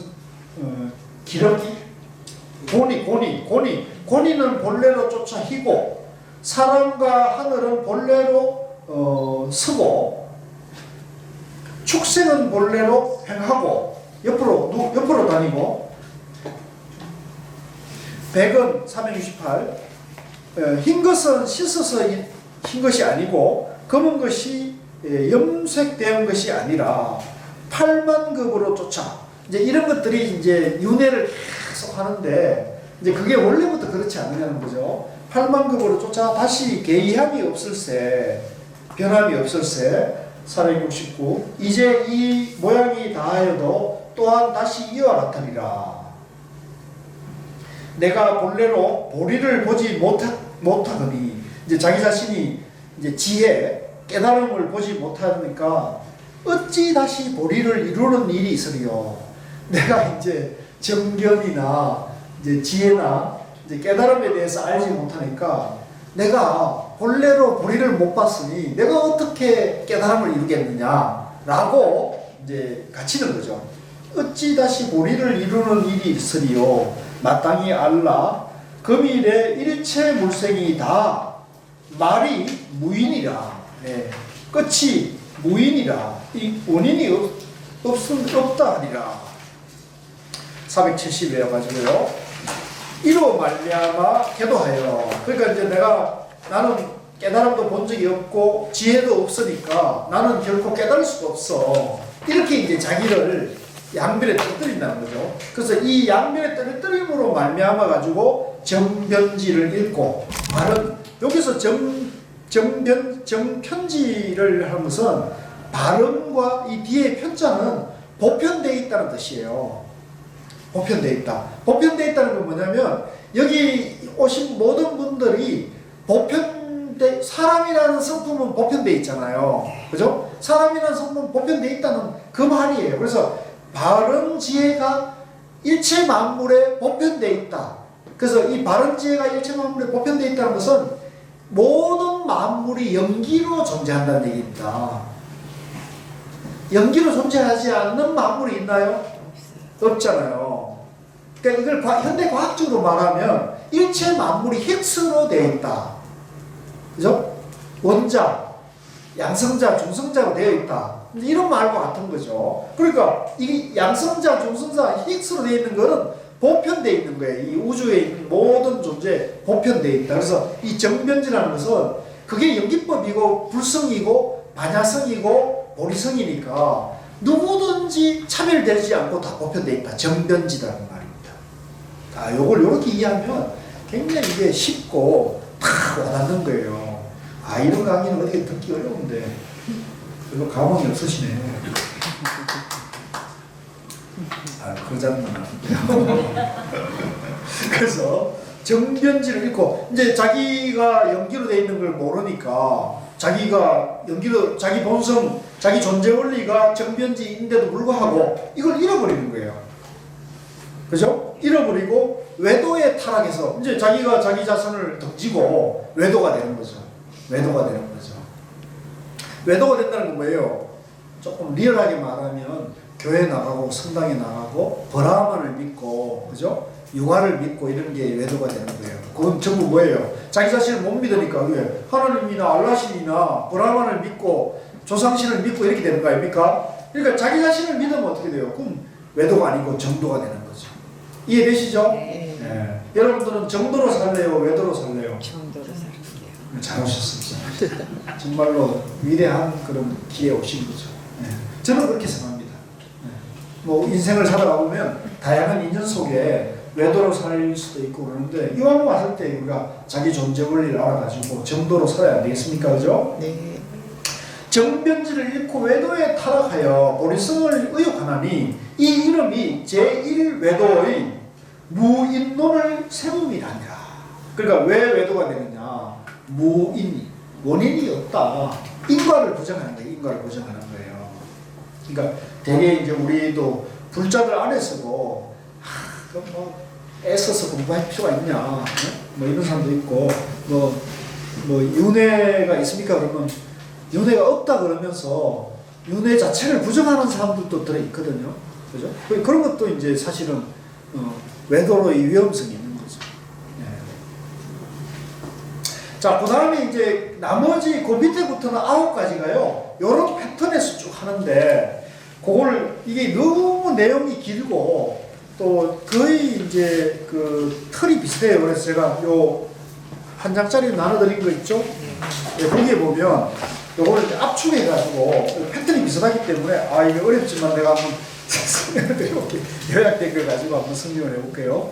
기러기 고니는 벌레로 쫓아 희고 사람과 하늘은 벌레로 서고 축생은 벌레로 행하고 옆으로 다니고 백은 368 흰 것은 씻어서 흰 것이 아니고 검은 것이 염색된 것이 아니라 팔만급으로 쫓아 이제 이런 것들이 이제 윤회를 계속 하는데 이제 그게 원래부터 그렇지 않느냐는 거죠. 팔만급으로 쫓아 다시 개이함이 없을세 변함이 없을세 469 이제 이 모양이 다하여도 또한 다시 이와 같으리라. 내가 본래로 보리를 보지 못하더니 이제 자기 자신이 이제 지혜 깨달음을 보지 못하니까 어찌 다시 보리를 이루는 일이 있으리요. 내가 이제 정견이나 이제 지혜나 이제 깨달음에 대해서 알지 못하니까 내가 본래로 보리를 못 봤으니 내가 어떻게 깨달음을 이루겠느냐라고 이제 갇히는 거죠. 어찌 다시 보리를 이루는 일이 있으리요. 마땅히 알라. 금일에 일체 물생이 다 말이 무인이라. 네. 끝이 무인이라. 이 원인이 없다 하리라. 470에 가지고요. 이로 말미암아 계도하여. 그러니까 이제 나는 깨달음도 본 적이 없고 지혜도 없으니까 나는 결코 깨달을 수가 없어. 이렇게 이제 자기를 양변에 떨어뜨린다는 거죠. 그래서 이 양변에 떨어뜨림으로 말미암아 가지고 정변지를 읽고 바른 여기서 정편지를 하는 것은 발음과 이 뒤에 편자는 보편되어 있다는 뜻이에요. 보편되어 있다. 보편되어 있다는 건 뭐냐면 여기 오신 모든 분들이 사람이라는 성품은 보편되어 있잖아요. 그죠? 사람이라는 성품은 보편되어 있다는 그 말이에요. 그래서 바른 지혜가 일체 만물에 보편되어 있다. 그래서 이 바른 지혜가 일체 만물에 보편되어 있다는 것은 모든 만물이 연기로 존재한다는 얘기입니다. 연기로 존재하지 않는 만물이 있나요? 없잖아요. 그러니까 이걸 현대 과학적으로 말하면 일체 만물이 헥스로 되어 있다. 그죠? 원자, 양성자, 중성자로 되어 있다. 이런 말과 같은 거죠. 그러니까 이 양성자, 중성자, 헥스로 되어 있는 거는 보편되어 있는 거예요. 이 우주에 있는 모든 존재 보편되어 있다. 그래서 이 정변지라는 것은 그게 연기법이고 불성이고 반야성이고 보리성이니까 누구든지 차별되지 않고 다 보편되어 있다. 정변지라는 말입니다. 요걸 이렇게 이해하면 굉장히 이게 쉽고 탁 와닿는 거예요. 아, 이런 강의는 어떻게 듣기 어려운데 별로 감흥이 없으시네. 아, 그 장난 아닌데요. 그래서 정변지를 읽고 이제 자기가 연기로 돼 있는 걸 모르니까 자기가 연기로 자기 본성, 자기 존재 원리가 정변지인데도 불구하고 이걸 잃어버리는 거예요. 그죠? 잃어버리고 외도에 타락해서 이제 자기가 자기 자신을 던지고 외도가 되는 거죠. 외도가 되는 거죠. 외도가 된다는 건 뭐예요? 조금 리얼하게 말하면 교회 나가고 성당에 나가고 브라만을 믿고, 그죠? 유아를 믿고 이런 게 외도가 되는 거예요. 그건 전부 뭐예요? 자기 자신을 못 믿으니까 왜? 하나님이나 알라신이나 브라만을 믿고 조상신을 믿고 이렇게 되는 거 아닙니까? 그러니까 자기 자신을 믿으면 어떻게 돼요? 그럼 외도가 아니고 정도가 되는 거죠. 이해되시죠? 네. 네. 여러분들은 정도로 살래요? 외도로 살래요? 정도로 살게요. 잘 오셨습니다. 정말로 위대한 그런 기회에 오신 거죠. 네. 저는 그렇게 생각합니다. 네. 뭐 인생을 살아가 보면 다양한 인연 속에 외도로 살 수도 있고 그러는데 이왕 왔을 때 우리가 자기 존재 원리를 알아가지고 정도로 살아야 안 되겠습니까? 그죠? 네. 정변지를 잃고 외도에 타락하여 보리성을 의욕하나니 이 이름이 제1외도의 무인론을 세움이라니라. 그러니까 왜 외도가 되느냐? 무인, 원인이 없다. 인과를 부정하는 거예요. 인과를 부정하는 거예요. 그러니까 되게 이제 우리도 불자들 안에서도 그럼 뭐 애써서 공부할 필요가 있냐? 뭐 이런 사람도 있고 뭐 윤회가 있습니까? 그러면 윤회가 없다 그러면서 윤회 자체를 부정하는 사람들도 들어있거든요. 그죠? 그런 것도 이제 사실은 외도로의 위험성이 있는 거죠. 네. 자, 그 다음에 이제 나머지 그 밑에부터는 9가지가요. 이런 패턴에서 쭉 하는데 그걸 이게 너무 내용이 길고 또 거의 이제 그 틀이 비슷해요. 그래서 제가 요 한 장짜리 나눠드린 거 있죠? 네, 거기에 보면 요거를 이제 압축해가지고 패턴이 비슷하기 때문에 아 이게 어렵지만 내가 한번 설명을 해볼게요. 요약된 걸 가지고 한번 설명을 해볼게요.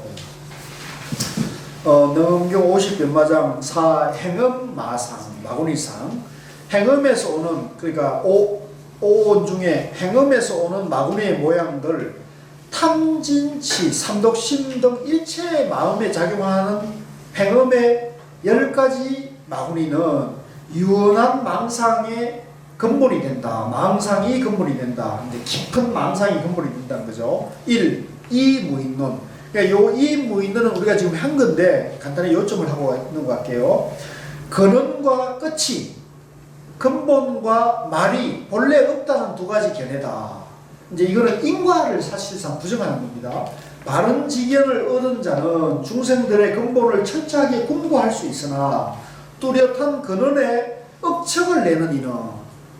능경 50변마장 4 행음마상 마구니상 행음에서 오는 그러니까 오온 중에 행음에서 오는 마구니의 모양들 탐진치, 삼독심 등 일체의 마음에 작용하는 행음의 10가지 마구니는 유언한 망상의 근본이 된다. 망상이 근본이 된다. 이제 깊은 망상이 근본이 된다는 거죠. 1. 이무인론. 그러니까 요 이무인론은 우리가 지금 한 건데 간단히 요점을 하고 있는 것 같게요. 근원과 끝이 근본과 말이 본래 없다는 두 가지 견해다. 이제 이거는 인과를 사실상 부정하는 겁니다. 바른 지견을 얻은 자는 중생들의 근본을 철저하게 공부할 수 있으나 뚜렷한 근원에 억척을 내는 이는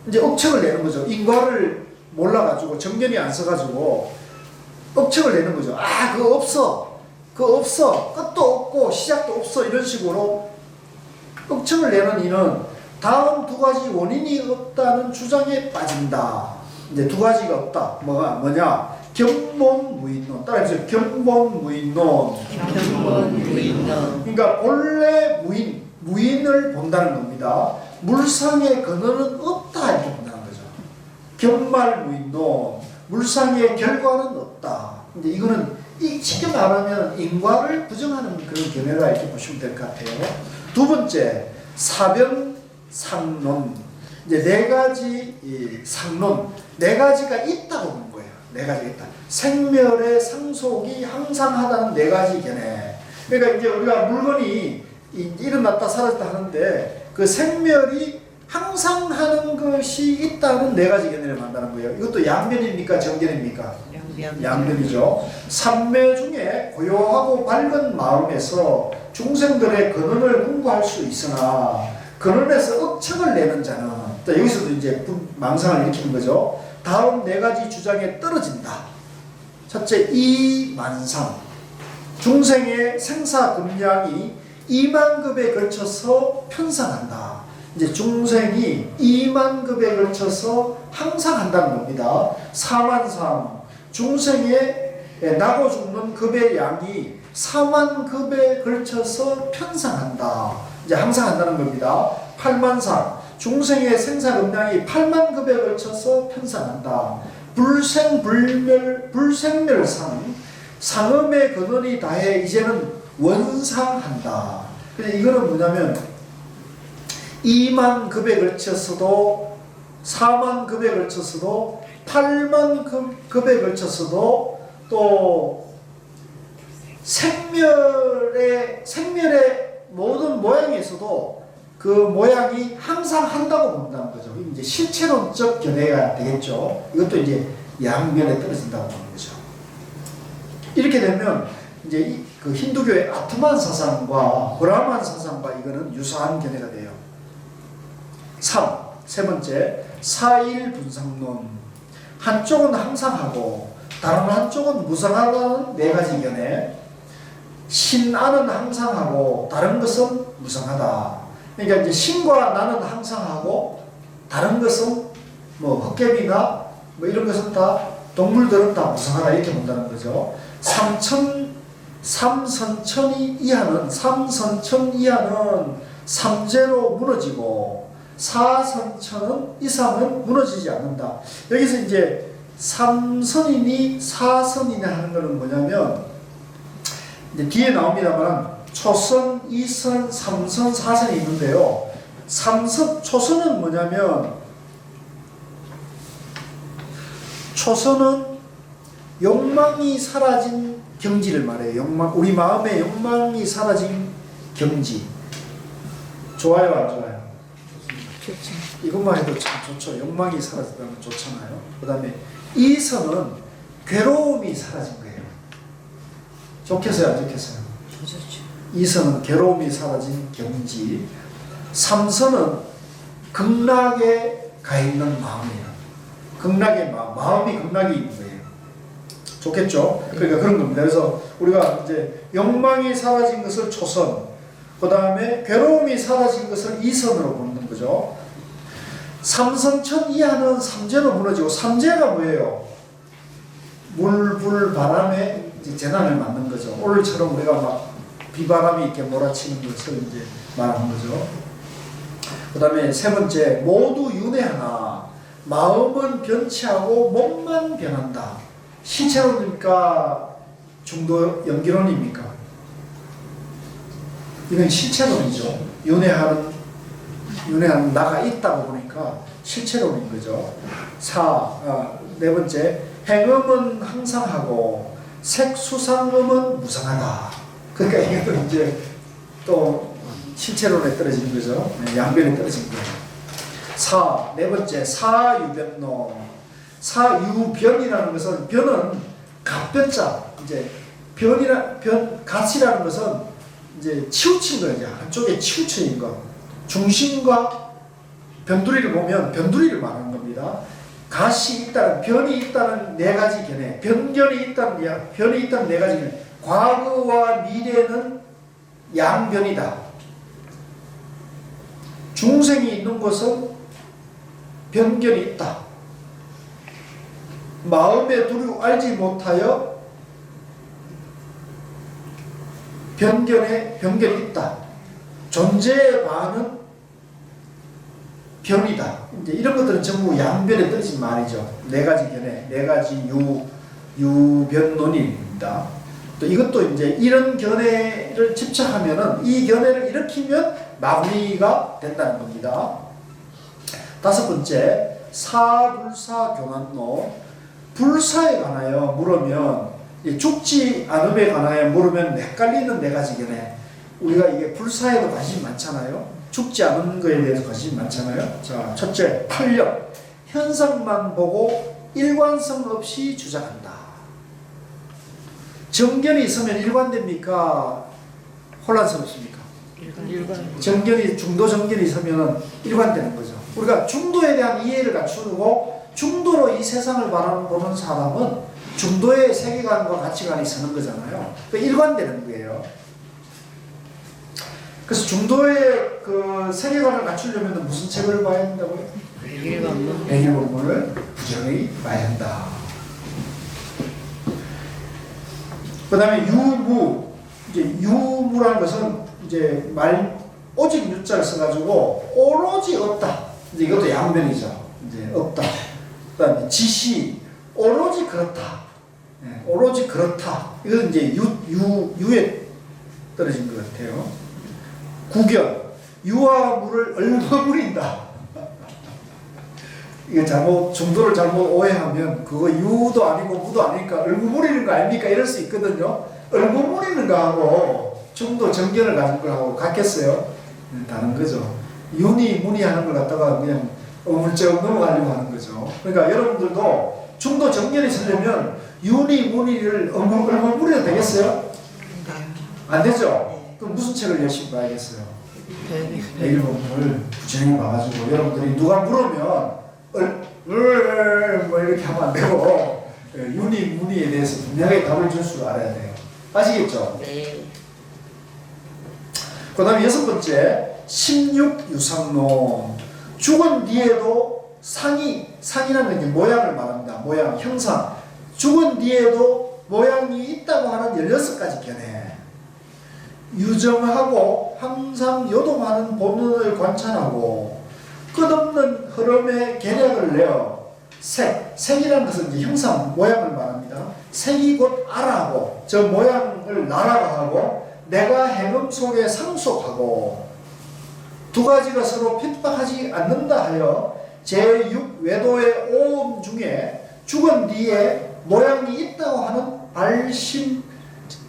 이제 억척을 내는 거죠. 인과를 몰라가지고 정견이 안 써가지고 억척을 내는 거죠. 아 그거 없어. 그거 없어. 끝도 없고 시작도 없어. 이런 식으로 억척을 내는 이는 다음 두 가지 원인이 없다는 주장에 빠진다. 이제 두 가지가 없다. 뭐냐? 견본무인론. 따라해보세요. 견본무인론. 견본무인론. 그러니까 본래 무인을 본다는 겁니다. 물상의 근원은 없다 이렇게 본다는 거죠. 견말무인론. 물상의 결과는 없다. 이제 이거는 쉽게 말하면 인과를 부정하는 그런 견해라 이렇게 보시면 될 것 같아요. 두 번째 사변상론. 이제 네 가지 상론, 네 가지가 있다고 보는 거예요. 네 가지가 있다. 생멸의 상속이 항상하다는 네 가지 견해. 그러니까 이제 우리가 물건이 일어났다 사라졌다 하는데 그 생멸이 항상 하는 것이 있다는 네 가지 견해를 만드는 거예요. 이것도 양변입니까? 정견입니까? 양변이죠. 삼매 중에 고요하고 밝은 마음에서 중생들의 근원을 공부할 수 있으나 근원에서 억척을 내는 자는 여기서도 이제 망상을 일으키는 거죠. 다음 네 가지 주장에 떨어진다. 첫째, 이만상. 중생의 생사금량이 2만급에 걸쳐서 편상한다. 이제 중생이 2만급에 걸쳐서 항상 한다는 겁니다. 4만상. 중생의 나고 죽는 급의 양이 4만급에 걸쳐서 편상한다. 이제 항상 한다는 겁니다. 8만상 중생의 생사금량이 8만 급에 걸쳐서 편상한다. 불생멸상 상음의 근원이 다해 이제는 원상한다. 근데 이거는 뭐냐면 2만 급에 걸쳐서도 4만 급에 걸쳐서도 8만 급에 걸쳐서도 또 생멸의 모든 모양에서도 그 모양이 항상 한다고 본다는 거죠. 이제 실체론적 견해가 되겠죠. 이것도 이제 양면에 떨어진다고 보는 거죠. 이렇게 되면 이제 그 힌두교의 아트만 사상과 브라만 사상과 이거는 유사한 견해가 돼요. 3. 세 번째, 사일 분상론. 한쪽은 항상 하고 다른 한쪽은 무상하다는 네 가지 견해. 신안은 항상 하고 다른 것은 무상하다. 그러니까 이제 신과 나는 항상 하고 다른 것은 뭐 헛개비나 뭐 이런 것은 다 동물들은 다 무상하다 이렇게 본다는 거죠. 삼선천이 이하는 삼재로 무너지고 사선천은 이상은 무너지지 않는다. 여기서 이제 삼선이니 사선이냐 하는 것은 뭐냐면 이제 뒤에 나옵니다만 초선, 이선, 삼선, 사선이 있는데요. 초선은 뭐냐면 초선은 욕망이 사라진 경지를 말해요. 우리 마음의 욕망이 사라진 경지. 좋아요, 안 좋아요? 좋죠. 이것만 해도 참 좋죠. 욕망이 사라졌다면 좋잖아요. 그 다음에 이선은 괴로움이 사라진 거예요. 좋겠어요, 안 좋겠어요? 좋죠. 이선은 괴로움이 사라진 경지. 삼선은 극락에 가 있는 마음이에요. 극락의 마음이 극락이 있는 거예요. 좋겠죠? 그러니까 그런 겁니다. 그래서 우리가 이제 욕망이 사라진 것을 초선, 그 다음에 괴로움이 사라진 것을 이선으로 보는 거죠. 삼선천 이하는 삼재로 무너지고, 삼재가 뭐예요? 물, 불, 바람에 이제 재난을 맞는 거죠. 오늘처럼 우리가 막 비바람이 이렇게 몰아치는 것을 이제 말하는 거죠. 그 다음에 세 번째, 모두 윤회하나 마음은 변치하고 몸만 변한다. 신체론입니까? 중도 연기론입니까? 이건 실체론이죠. 윤회하는 나가 있다고 보니까 실체론인 거죠. 네 번째, 행음은 항상 하고 색수상음은 무상하다. 그러니까 이것도 이제 또 실체론에 떨어지는 거죠. 양변에 떨어진 거예요. 네 번째, 사유변론. 사유변이라는 것은, 변은 갑변자, 이제 가시라는 것은 이제 치우친 거예요. 한쪽에 치우쳐진 것. 중심과 변두리를 보면 변두리를 말하는 겁니다. 가시 있다는, 변이 있다는 네 가지 견해, 변이 있다는 네 가지 견해. 과거와 미래는 양변이다. 중생이 있는 곳은 변견이 있다. 마음에 두루 알지 못하여 변견이 있다. 존재의 반은 변이다. 이제 이런 것들은 전부 양변에 떨어진 말이죠. 네 가지 견해, 네 가지 유변론입니다. 또 이것도 이제 이런 견해를 집착하면은, 이 견해를 일으키면 마귀가 된다는 겁니다. 다섯 번째, 사불사 교만론. 불사에 관하여 물으면, 죽지 않음에 관하여 물으면 헷갈리는 네 가지 견해. 우리가 이게 불사에도 관심이 많잖아요. 죽지 않은 거에 대해서 관심이 많잖아요. 자, 첫째, 탄력. 현상만 보고 일관성 없이 주장한다. 정견이 있으면 일관됩니까? 혼란스럽습니까? 정견이, 중도 정견이 있으면 일관되는 거죠. 우리가 중도에 대한 이해를 갖추고 중도로 이 세상을 바라보는 사람은 중도의 세계관과 가치관이 서는 거잖아요. 그러니까 일관되는 거예요. 그래서 중도의 그 세계관을 갖추려면 무슨 책을 봐야 된다고요? 백일본문을 부지런히 봐야 한다. 그 다음에 유무. 이제 유무라는 것은 이제 오직 유자를 써가지고 오로지 없다. 이제 이것도 양변이죠. 이제 없다. 그다음에 지시 오로지 그렇다. 예, 오로지 그렇다. 이건 이제 유에 떨어진 것 같아요. 구견 유와 물을 얼버무린다. 이게 잘못 중도를 잘못 오해하면 그거 유도 아니고 무도 아니니까 얼버무리는 거 아닙니까? 이럴 수 있거든요. 얼버무리는 거하고 중도 정견을 가진 거하고 같겠어요? 다른 거죠. 윤이 문이 하는 걸 갖다가 그냥 어물쩍 넘어가려고 하는 거죠. 그러니까 여러분들도 중도 정견이 쓰려면 윤이 문이를 얼버무려도 되겠어요? 안 되죠? 그럼 무슨 책을 열심히 봐야겠어요? 내일본문을 부지런히 봐가지고 여러분들이 누가 물으면 뭐 이렇게 하면 안 되고 윤이 문이에 대해서 분명하게 답을 줄 줄 알아야 돼요. 아시겠죠? 네. 그 다음에 6번째 16유상론. 죽은 뒤에도 상이라는 건 이제 모양을 말합니다. 모양, 형상. 죽은 뒤에도 모양이 있다고 하는 16가지 견해. 유정하고 항상 요동하는 본능을 관찰하고 끝없는 흐름의 개략을 내어 색이라는 것은 이제 형상, 모양을 말합니다. 색이 곧 아라고 저 모양을 나라고 하고 내가 행음 속에 상속하고 두 가지가 서로 핍박하지 않는다 하여 제6외도의 오음 중에 죽은 뒤에 모양이 있다고 하는 발심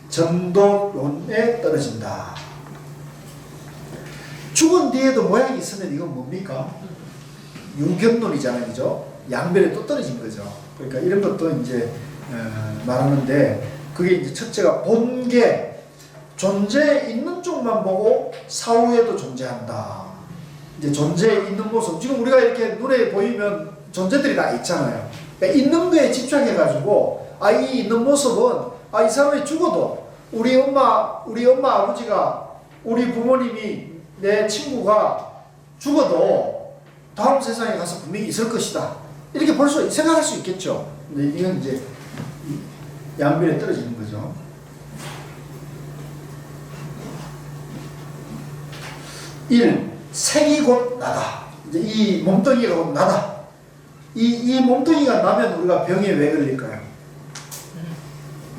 전도론에 떨어진다. 죽은 뒤에도 모양이 있으면 이건 뭡니까? 유견론이잖아요, 그죠? 양변에 또 떨어진 거죠. 그러니까 이런 것도 이제 말하는데 그게 이제 첫째가 본계 존재에 있는 쪽만 보고 사후에도 존재한다. 이제 존재에 있는 모습 지금 우리가 이렇게 눈에 보이면 존재들이 다 있잖아요. 그러니까 있는 거에 집착해가지고 이 있는 모습은 이 사람이 죽어도 우리 엄마 아버지가 우리 부모님이 내 친구가 죽어도 다음 세상에 가서 분명히 있을 것이다. 이렇게 생각할 수 있겠죠. 근데 이건 이제 양변에 떨어지는 거죠. 1. 색이 곧 나다. 이제 이 몸뚱이가 곧 나다. 이 몸뚱이가 나면 우리가 병에 왜 걸릴까요?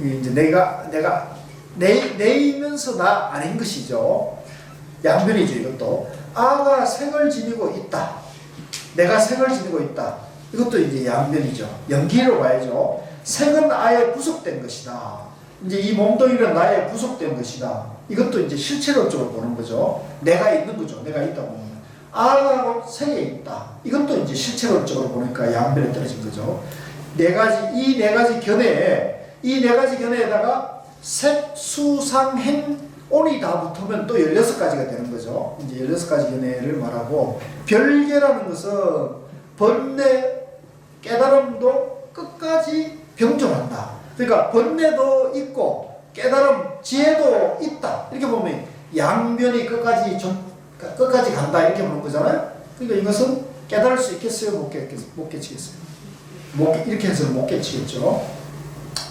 이제 내이면서 나 아닌 것이죠. 양변이죠, 이것도. 아가 색을 지니고 있다. 내가 색을 지니고 있다. 이것도 이제 양변이죠. 연기로 봐야죠. 색은 아예 부속된 것이다. 이제 이 몸뚱이는 나의 부속된 것이다. 이것도 이제 실체론적으로 보는 거죠. 내가 있는 거죠. 내가 있다고 보는 거. 아가 색에 있다. 이것도 이제 실체론적으로 보니까 양변에 떨어진 거죠. 이 네 가지 견해에다가 색, 수, 상, 행, 온이 다 붙으면 또 16가지가 되는 거죠. 이제 16가지 견해를 말하고 별개라는 것은 번뇌, 깨달음도 끝까지 병존한다. 그러니까 번뇌도 있고 깨달음, 지혜도 있다. 이렇게 보면 양변이 끝까지 간다 이렇게 보는 거잖아요. 그러니까 이것은 깨달을 수 있겠어요? 못 깨치겠어요? 이렇게 해서는 못 깨치겠죠.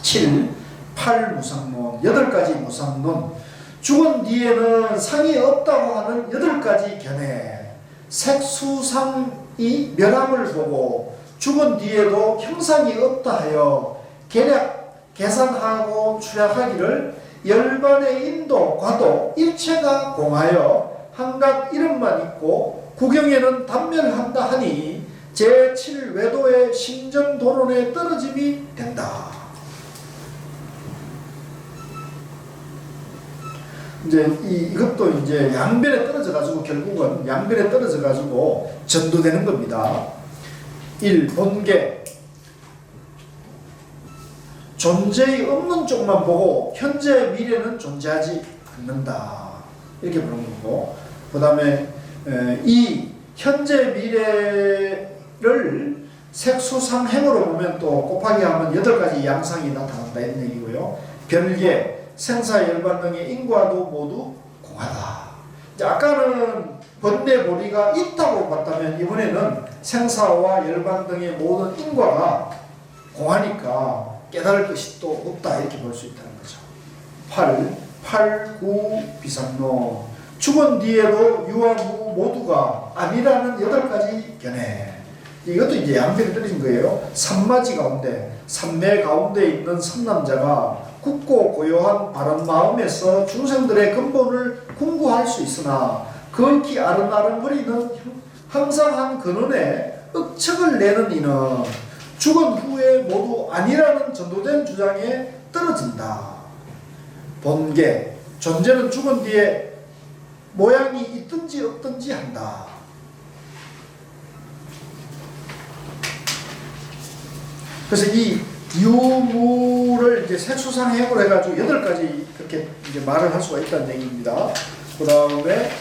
7. 8 무상론. 8가지 무상론. 죽은 뒤에는 상이 없다고 하는 8가지 견해. 색수상이 멸함을 보고 죽은 뒤에도 형상이 없다 하여 계산하고 추략하기를 열반의 인도, 과도, 일체가 공하여 한갓 이름만 있고 구경에는 단멸한다 하니 제7외도의 심정도론에 떨어짐이 된다. 이제 이것도 이제 양변에 떨어져 가지고 결국은 양변에 떨어져 가지고 전도되는 겁니다. 1. 본계 존재의 없는 쪽만 보고 현재 미래는 존재하지 않는다. 이렇게 보는 거고, 그 다음에 2. 현재 미래를 색수상행으로 보면 또 곱하기 하면 8가지 양상이 나타난다 이런 얘기고요. 별개 생사열반 등의 인과도 모두 공하다. 아까는 번뇌보리가 있다고 봤다면 이번에는 생사와 열반 등의 모든 인과가 공하니까 깨달을 것이 또 없다 이렇게 볼 수 있다는 거죠. 8, 9 비상론. 죽은 뒤에도 유와 무 모두가 아니라는 8가지 견해. 이것도 이제 양변이 떨어진 거예요. 산마지 가운데, 산매 가운데 있는 선남자가 굳고 고요한 바른 마음에서 중생들의 근본을 궁구할 수 있으나 극히 아른아른거리는 항상한 근원에 억척을 내는 이는 죽은 후에 모두 아니라는 전도된 주장에 떨어진다. 본계, 존재는 죽은 뒤에 모양이 있든지 없든지 한다. 그래서 이 유무를 이제 색수상해을 해가지고 8가지 그렇게 이제 말을 할 수가 있다는 얘기입니다. 그 다음에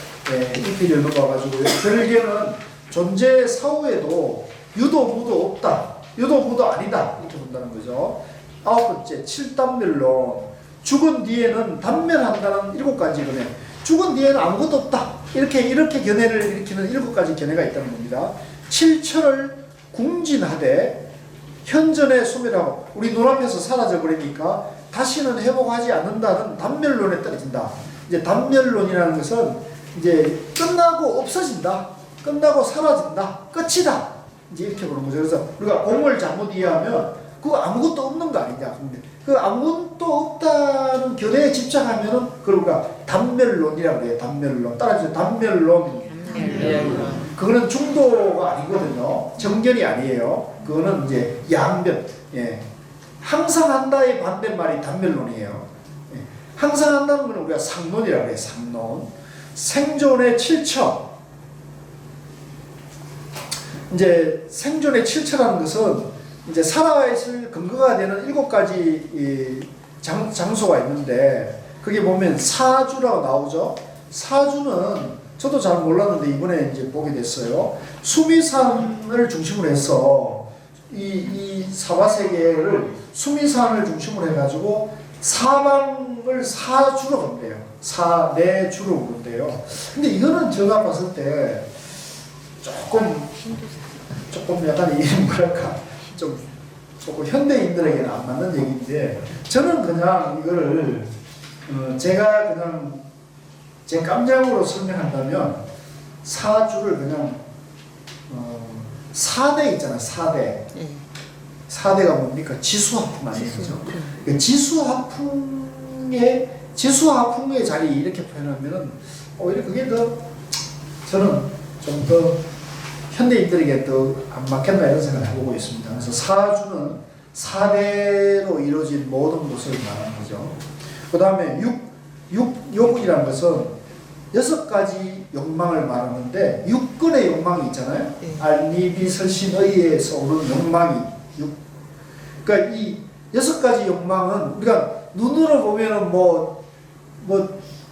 이필을 넘어가가지고 결계는 존재 사후에도 유도 무도 없다. 유도 무도 아니다. 이렇게 본다는 거죠. 9번째, 7단멸론. 죽은 뒤에는 단멸한다는 7가지 견해. 죽은 뒤에는 아무것도 없다. 이렇게 견해를 일으키는 7가지 견해가 있다는 겁니다. 7철을 궁진하되 현전에 소멸하고 우리 눈앞에서 사라져 버리니까 다시는 회복하지 않는다는 단멸론에 떨어진다. 이제 단멸론이라는 것은 이제 끝나고 없어진다. 끝나고 사라진다. 끝이다. 이제 이렇게 보는 거죠. 그래서 우리가 공을 잘못 이해하면 그거 아무것도 없는 거 아니냐. 근데 그 아무것도 없다는 견해에 집착하면은 그걸 우리가 단멸론이라고 해요. 단멸론. 따라서 단멸론. 그거는 중도가 아니거든요. 정견이 아니에요. 그거는 이제 양변. 예. 항상 한다의 반대말이 단멸론이에요. 예. 항상 한다는 건 우리가 상론이라고 해요. 상론. 생존의 7처. 이제 생존의 7처라는 것은 이제 살아있을 근거가 되는 7가지 장소가 있는데 그게 보면 사주라고 나오죠. 사주는 저도 잘 몰랐는데 이번에 이제 보게 됐어요. 수미산을 중심으로 해서 이 사화세계를 수미산을 중심으로 해가지고 사방을 사주로 본대요. 네 주로 본대요. 근데 이거는 제가 봤을 때 조금 약간 뭐랄까 조금 현대인들에게는 안 맞는 얘기인데 저는 그냥 이거를 제가 그냥 제 깜장으로 설명한다면 사주를 그냥 4대 있잖아요. 4대. 4대가 뭡니까? 지수화풍 아니에요. 그죠? 지수화풍의 자리 이렇게 표현하면은 오히려 그게 더 저는 좀 더 현대인들에게 더 안 맞겠나 이런 생각을 해보고 있습니다. 그래서 사주는 4대로 이루어진 모든 것을 말하는 거죠. 그 다음에 욕이라는 것은 6가지 욕망을 말하는데 육근의 욕망이 있잖아요. 알미비 설신의에서 오는 욕망이 그러니까 이 6가지 욕망은 우리가 눈으로 보면은 뭐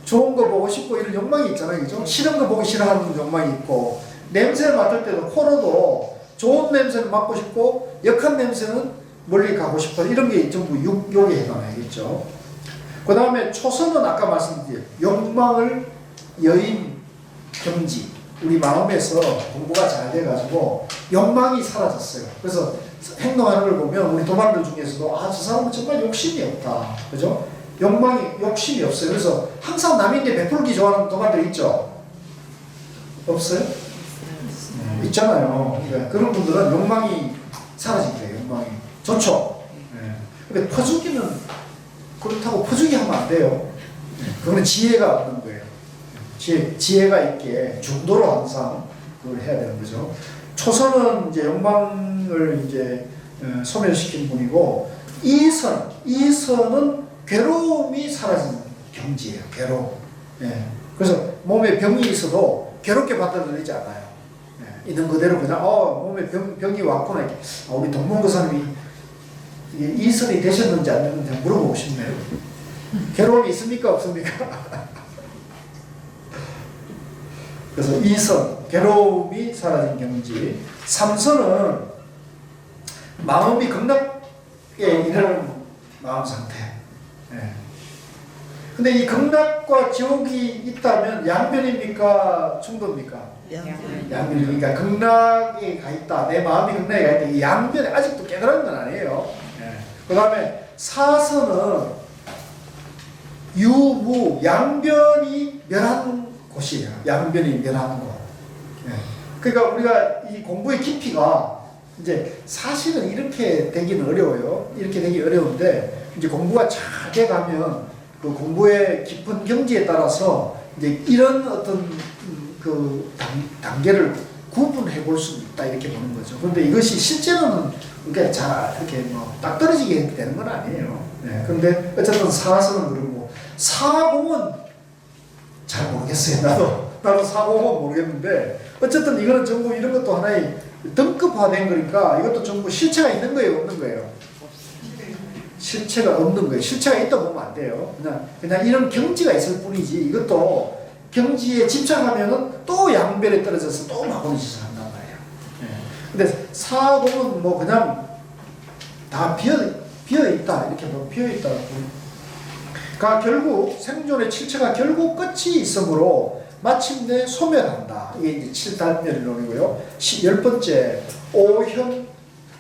좋은 거 보고 싶고 이런 욕망이 있잖아요. 그죠? 싫은 거 보기 싫어하는 욕망이 있고 냄새를 맡을 때도 코로도 좋은 냄새를 맡고 싶고 역한 냄새는 멀리 가고 싶어. 이런 게 전부 욕에 해당하겠죠. 그 다음에 초선은 아까 말씀드린 욕망을 여인 경지 우리 마음에서 공부가 잘 돼가지고 욕망이 사라졌어요. 그래서 행동하는 걸 보면 우리 도반들 중에서도 저 사람은 정말 욕심이 없다. 그죠? 욕심이 없어요. 그래서 항상 남에게 베풀기 좋아하는 도반들 있죠? 없어요? 있잖아요. 그러니까 그런 분들은 욕망이 사라진대요. 욕망이. 좋죠? 근데 퍼주기는 그렇다고 퍼주기 하면 안 돼요. 그거는 지혜가 없는 거예요. 지혜가 있게 중도로 항상 그걸 해야 되는 거죠. 초선은 이제 욕망을 이제 소멸시킨 분이고 이선은 괴로움이 사라진 경지예요. 괴로움. 그래서 몸에 병이 있어도 괴롭게 받아들이지 않아요. 있는 그대로 그냥 몸에 병이 왔구나 이렇게. 우리 동문고사님이 이선이 되셨는지 안 되는지 물어보고 싶네요. 괴로움이 있습니까 없습니까? 그래서 2선 괴로움이 사라진 경지. 3선은 마음이 극락에 이르는 마음 상태. 근데 이 극락과 지옥이 있다면 양변입니까? 중도입니까? 양변이니까 극락에 가 있다. 내 마음이 극락에 가 있다. 이 양변에 아직도 깨달은 건 아니에요. 그 다음에 4선은 유무 양변이 멸한 곳이에요. 양변이 변하는 곳. 예. 그러니까 우리가 이 공부의 깊이가 이제 사실은 이렇게 되기는 어려워요. 이렇게 되기 어려운데 이제 공부가 잘 돼가면 그 공부의 깊은 경지에 따라서 이제 이런 어떤 그 단계를 구분해 볼 수 있다 이렇게 보는 거죠. 그런데 이것이 실제로는 그게 잘 이렇게 뭐 딱 떨어지게 되는 건 아니에요. 네. 그런데 어쨌든 사선은 그러고 사공은 잘 모르겠어요. 나도 사공은 모르겠는데 어쨌든 이거는 전부 이런 것도 하나의 등급화된 거니까 이것도 전부 실체가 있는 거예요, 없는 거예요? 실체가 없는 거예요. 실체가 있다 보면 안 돼요. 그냥 이런 경지가 있을 뿐이지 이것도 경지에 집착하면은 또 양변에 떨어져서 또 마구니 짓을 한단 말이에요. 예. 근데 사공은 뭐 그냥 다 비어 있다 이렇게 보면 비어 있다. 그러니까 결국 생존의 칠체가 결국 끝이 있으므로 마침내 소멸한다. 이게 이제 칠단멸론이고요. 10번째 오현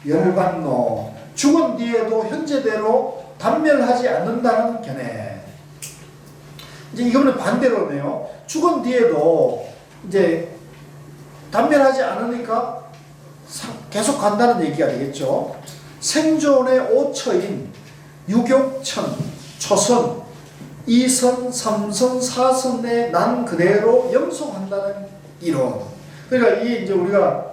열반노 죽은 뒤에도 현재대로 단멸하지 않는다는 견해. 이제 이거는 반대로네요. 죽은 뒤에도 이제 단멸하지 않으니까 계속 간다는 얘기가 되겠죠. 생존의 오처인 유격천, 초선, 이선, 삼선, 사선의 난 그대로 영속한다는 이론. 그러니까 이 이제 우리가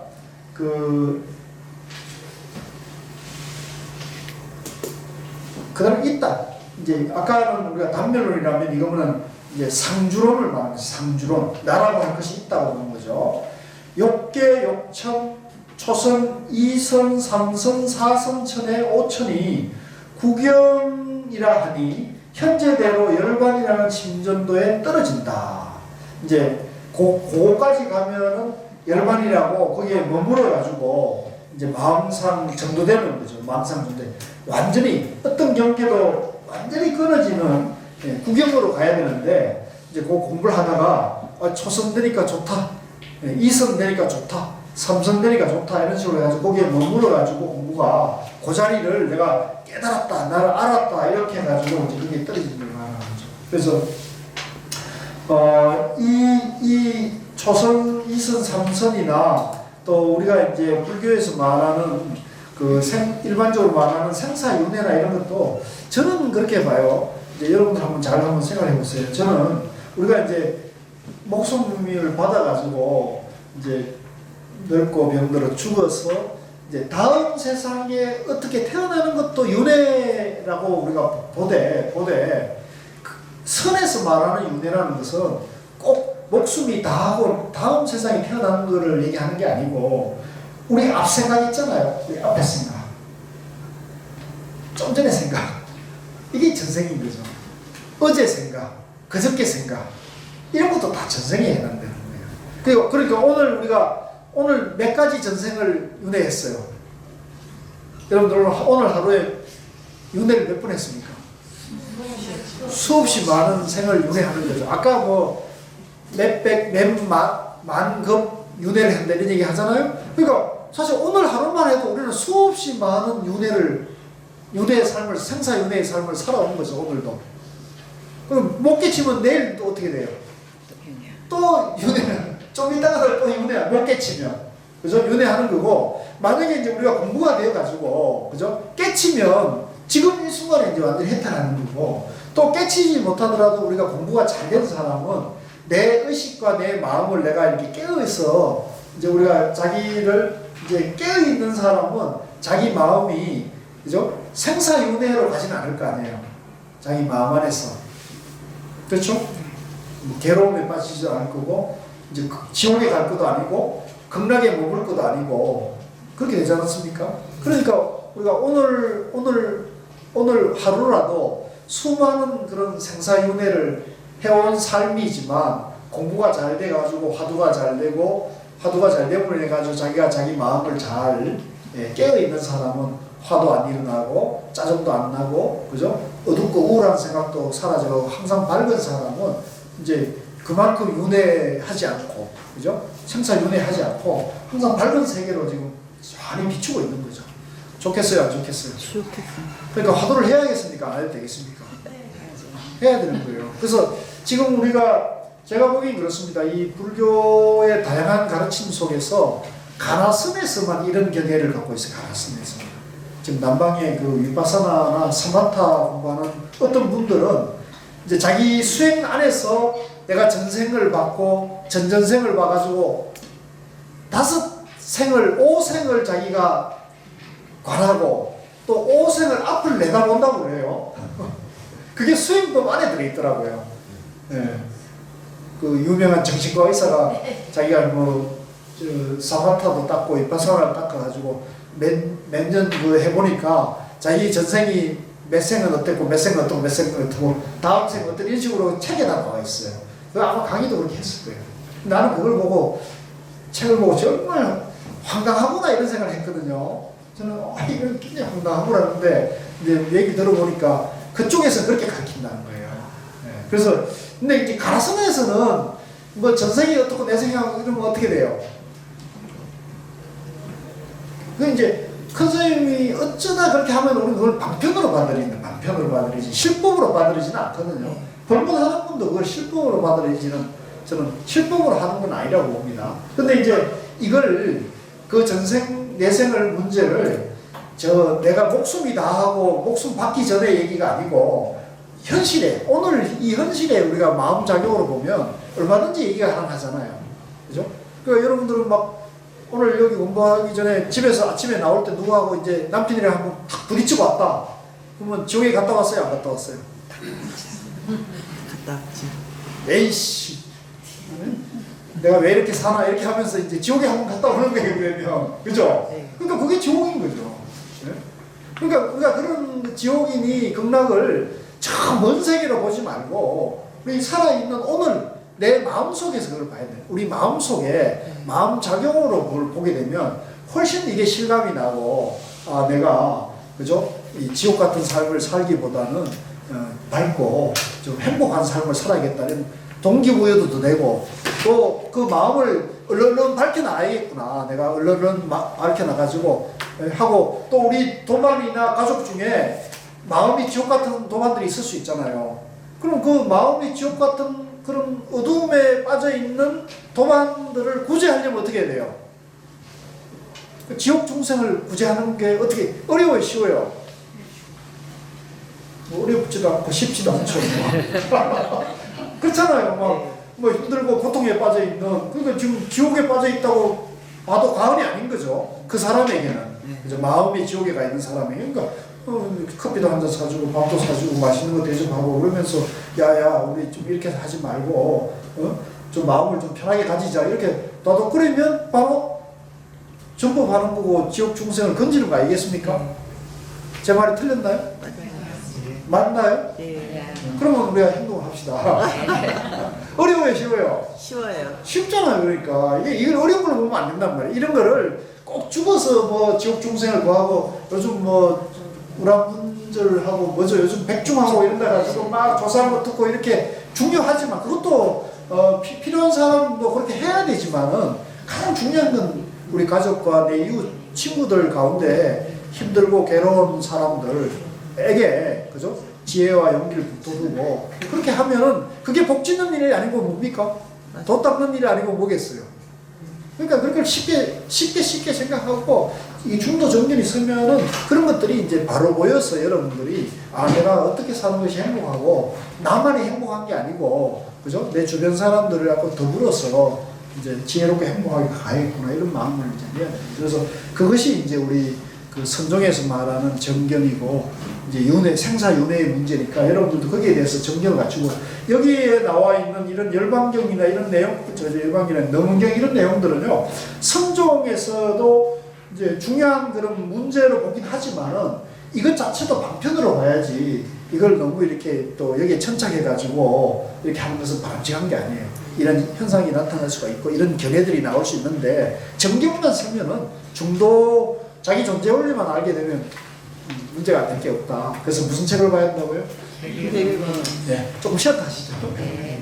그다음에 있다. 이제 아까는 우리가 단멸론이라면 이거는 이제 상주론을 말하는 거죠. 상주론. 나라고 할 것이 있다고 보는 거죠. 욕계, 욕천, 초선, 이선, 삼선, 사선천의 오천이 구경이라 하니 현재대로 열반이라는 심전도에 떨어진다. 이제 그거까지 가면은 열반이라고 거기에 머물러 가지고 이제 마음상 정도되는 거죠. 마음상 정도. 완전히 어떤 경계도 완전히 끊어지는 구경으로 가야 되는데 이제 그 공부를 하다가 초선 되니까 좋다, 이선 되니까 좋다, 삼선 되니까 좋다 이런 식으로 해가지고 거기에 머물러 가지고 공부가 그 자리를 내가 깨달았다, 나를 알았다 이렇게 해가지고 이제 그게 떨어지는 걸 말하는 거죠. 그래서 이 초선, 이선, 삼선이나 또 우리가 이제 불교에서 말하는 일반적으로 말하는 생사윤회나 이런 것도 저는 그렇게 봐요. 이제 여러분들 한번 생각해 보세요. 저는 우리가 이제 목숨을 받아가지고 이제 늙고 병들어 죽어서 이제 다음 세상에 어떻게 태어나는 것도 윤회라고 우리가 보되 선에서 말하는 윤회라는 것은 꼭 목숨이 다하고 다음 세상에 태어나는 것을 얘기하는 게 아니고 우리 앞 생각 있잖아요. 우리 앞에 생각. 좀 전에 생각. 이게 전생인 거죠. 어제 생각, 그저께 생각. 이런 것도 다 전생에 해당되는 거예요. 그러니까 오늘 몇 가지 전생을 윤회했어요. 여러분들 오늘 하루에 윤회를 몇 번 했습니까? 수없이 많은 생을 윤회하는 거죠. 아까 뭐 몇백, 몇만급 윤회를 한다 이런 얘기 하잖아요. 그러니까 사실 오늘 하루만 해도 우리는 수없이 많은 윤회의 삶을, 생사윤회의 삶을 살아온 거죠. 오늘도. 그럼 못 깨치면 내일 또 어떻게 돼요? 또 윤회, 좀 이따가 또 윤회, 못 깨치면. 그죠? 윤회하는 거고, 만약에 이제 우리가 공부가 되어가지고, 그죠? 깨치면 지금 이 순간에 이제 완전히 해탈하는 거고, 또 깨치지 못하더라도 우리가 공부가 잘 된 사람은 내 의식과 내 마음을 내가 이렇게 깨어있어, 이제 우리가 자기를 이제 깨어있는 사람은 자기 마음이, 그죠? 생사윤회로 가지는 않을 거 아니에요. 자기 마음 안에서. 그렇죠? 뭐 괴로움에 빠지지도 않을 거고, 이제 지옥에 갈 것도 아니고, 극락에 머물 것도 아니고, 그렇게 되지 않았습니까? 그러니까 우리가 오늘 하루라도 수많은 그런 생사윤회를 해온 삶이지만, 공부가 잘 돼가지고 화두가 잘 되고, 화두가 잘 되므로 해가지고 자기가 자기 마음을 잘 깨어있는 사람은 화도 안 일어나고 짜증도 안 나고, 그죠? 어둡고 우울한 생각도 사라지고 항상 밝은 사람은 이제 그만큼 윤회하지 않고, 그죠? 생사윤회하지 않고 항상 밝은 세계로 지금 많이 비추고 있는 거죠. 좋겠어요, 안 좋겠어요? 그러니까 화두를 해야겠습니까? 안 해도 되겠습니까? 해야 되는 거예요. 그래서 지금 우리가 제가 보기엔 그렇습니다. 이 불교의 다양한 가르침 속에서 가나섬에서만 이런 견해를 갖고 있어요. 가나섬에서. 지금 남방의 그 위파사나나 사마타 공부하는 어떤 분들은 이제 자기 수행 안에서 내가 전생을 받고 전전생을 봐가지고 5생을 5생을 자기가 관하고 또 5생을 앞을 내다본다고 그래요. 그게 수행법 안에 들어있더라고요. 예. 그 유명한 정신과 의사가 자기가 뭐 사마타도 닦고 위파사나를 닦아가지고 몇 년 그 해보니까 자기 전생이 몇 생은 어땠고 몇 생은 어떻고 몇 생은 어떻고 다음 생은 어떤 이런 식으로 책에 다 나와 있어요. 그 아마 강의도 그렇게 했을 거예요. 나는 그걸 보고 책을 보고 정말 황당하구나 이런 생각을 했거든요. 저는 이건 굉장히 황당하구나는데 이제 얘기 들어보니까 그쪽에서 그렇게 가르친다는 거예요. 네. 그래서 근데 이제 가라섬에서는 뭐 전생이 어떻고 내 생각 이러면 어떻게 돼요? 그 이제 큰 스님이 어쩌다 그렇게 하면 우리는 그걸 방편으로 받아들이는 방편으로 받아들이지 실법으로 받아들이지는 않거든요. 법문하는 분도 그걸 실법으로 받아들이지는 저는 실법으로 하는 건 아니라고 봅니다. 근데 이제 이걸 그 전생 내생을 문제를 내가 목숨이 다하고 목숨 받기 전에 얘기가 아니고 현실에 오늘 이 현실에 우리가 마음작용으로 보면 얼마든지 얘기가 가능하잖아요. 그죠? 그러니까 여러분들은 막 오늘 여기 공부하기 전에 집에서 아침에 나올 때 누구하고 이제 남편이랑 한번 탁 부딪히고 왔다. 그러면 지옥에 갔다 왔어요? 안 갔다 왔어요? 갔다 왔지. 에이씨. 내가 왜 이렇게 사나 이렇게 하면서 이제 지옥에 한번 갔다 오는 거예요, 그러면. 그죠? 네. 그러니까 그게 지옥인 거죠. 네? 그러니까 우리가 그런 지옥이니 극락을 저 먼 세계로 보지 말고 우리 살아있는 오늘 내 마음속에서 그걸 봐야 돼요. 우리 마음속에 마음 작용으로 그걸 보게 되면 훨씬 이게 실감이 나고 내가 그죠? 이 지옥 같은 삶을 살기보다는 밝고 좀 행복한 삶을 살아야겠다는 동기부여도 더 되고 또 그 마음을 얼른 밝혀놔야겠구나. 내가 얼른 밝혀놔가지고 하고 또 우리 도반이나 가족 중에 마음이 지옥 같은 도반들이 있을 수 있잖아요. 그럼 그 마음이 지옥 같은 그런 어둠에 빠져있는 도반들을 구제하려면 어떻게 해야 돼요? 그 지옥 중생을 구제하는 게 어떻게 어려워요? 쉬워요? 뭐 어렵지도 않고 쉽지도 않죠. 그렇잖아요. 뭐 힘들고 고통에 빠져있는 그러니까 지금 지옥에 빠져있다고 봐도 과언이 아닌 거죠. 그 사람에게는 그죠? 마음이 지옥에 가 있는 사람에게 그러니까 커피도 한 잔 사주고 밥도 사주고 맛있는 거 대접하고 그러면서 야야 우리 좀 이렇게 하지 말고 좀 마음을 좀 편하게 가지자 이렇게 놔도 그러면 바로 전법하는 거고 지옥 중생을 건지는 거 아니겠습니까? 제 말이 틀렸나요? 맞나요? 네. 그러면 우리가 행동을 합시다. 어려워요, 쉬워요? 쉬워요. 쉽잖아요. 그러니까 이걸 어려운 걸 보면 안 된단 말이에요. 이런 거를 꼭 죽어서 뭐 지옥 중생을 구하고 요즘 뭐 우라분절하고 뭐죠? 요즘 백중하고 이런 데 가지고 막 조사한 거 듣고 이렇게 중요하지만 그것도 필요한 사람도 그렇게 해야 되지만은 가장 중요한 건 우리 가족과 내 이웃 친구들 가운데 힘들고 괴로운 사람들에게 그죠? 지혜와 용기를 북돋우고 그렇게 하면은 그게 복 짓는 일이 아니고 뭡니까? 도 닦는 일이 아니고 뭐겠어요? 그러니까 그렇게 쉽게 생각하고 이 중도 정견이 서면은 그런 것들이 이제 바로 보여서 여러분들이 내가 어떻게 사는 것이 행복하고 나만이 행복한 게 아니고 그죠? 내 주변 사람들하고 더불어서 이제 지혜롭게 행복하게 가야겠구나 이런 마음을 이제 내야 돼요. 그래서 그것이 이제 우리 그 선종에서 말하는 정견이고 이제 윤회 생사윤회의 문제니까 여러분들도 거기에 대해서 정견을 갖추고 여기에 나와 있는 이런 열반경이나 이런 내용, 열반경이나 넘은경 이런 내용들은요 선종에서도 이제 중요한 그런 문제로 보긴 하지만은 이것 자체도 방편으로 봐야지 이걸 너무 이렇게 또 여기에 천착해가지고 이렇게 하는 것은 바람직한 게 아니에요. 이런 현상이 나타날 수가 있고 이런 견해들이 나올 수 있는데 정경만 쓰면은 중도 자기 존재 원리만 알게 되면 문제가 될 게 없다. 그래서 무슨 책을 봐야 한다고요? 네, 조금 쉬었다 하시죠. 네.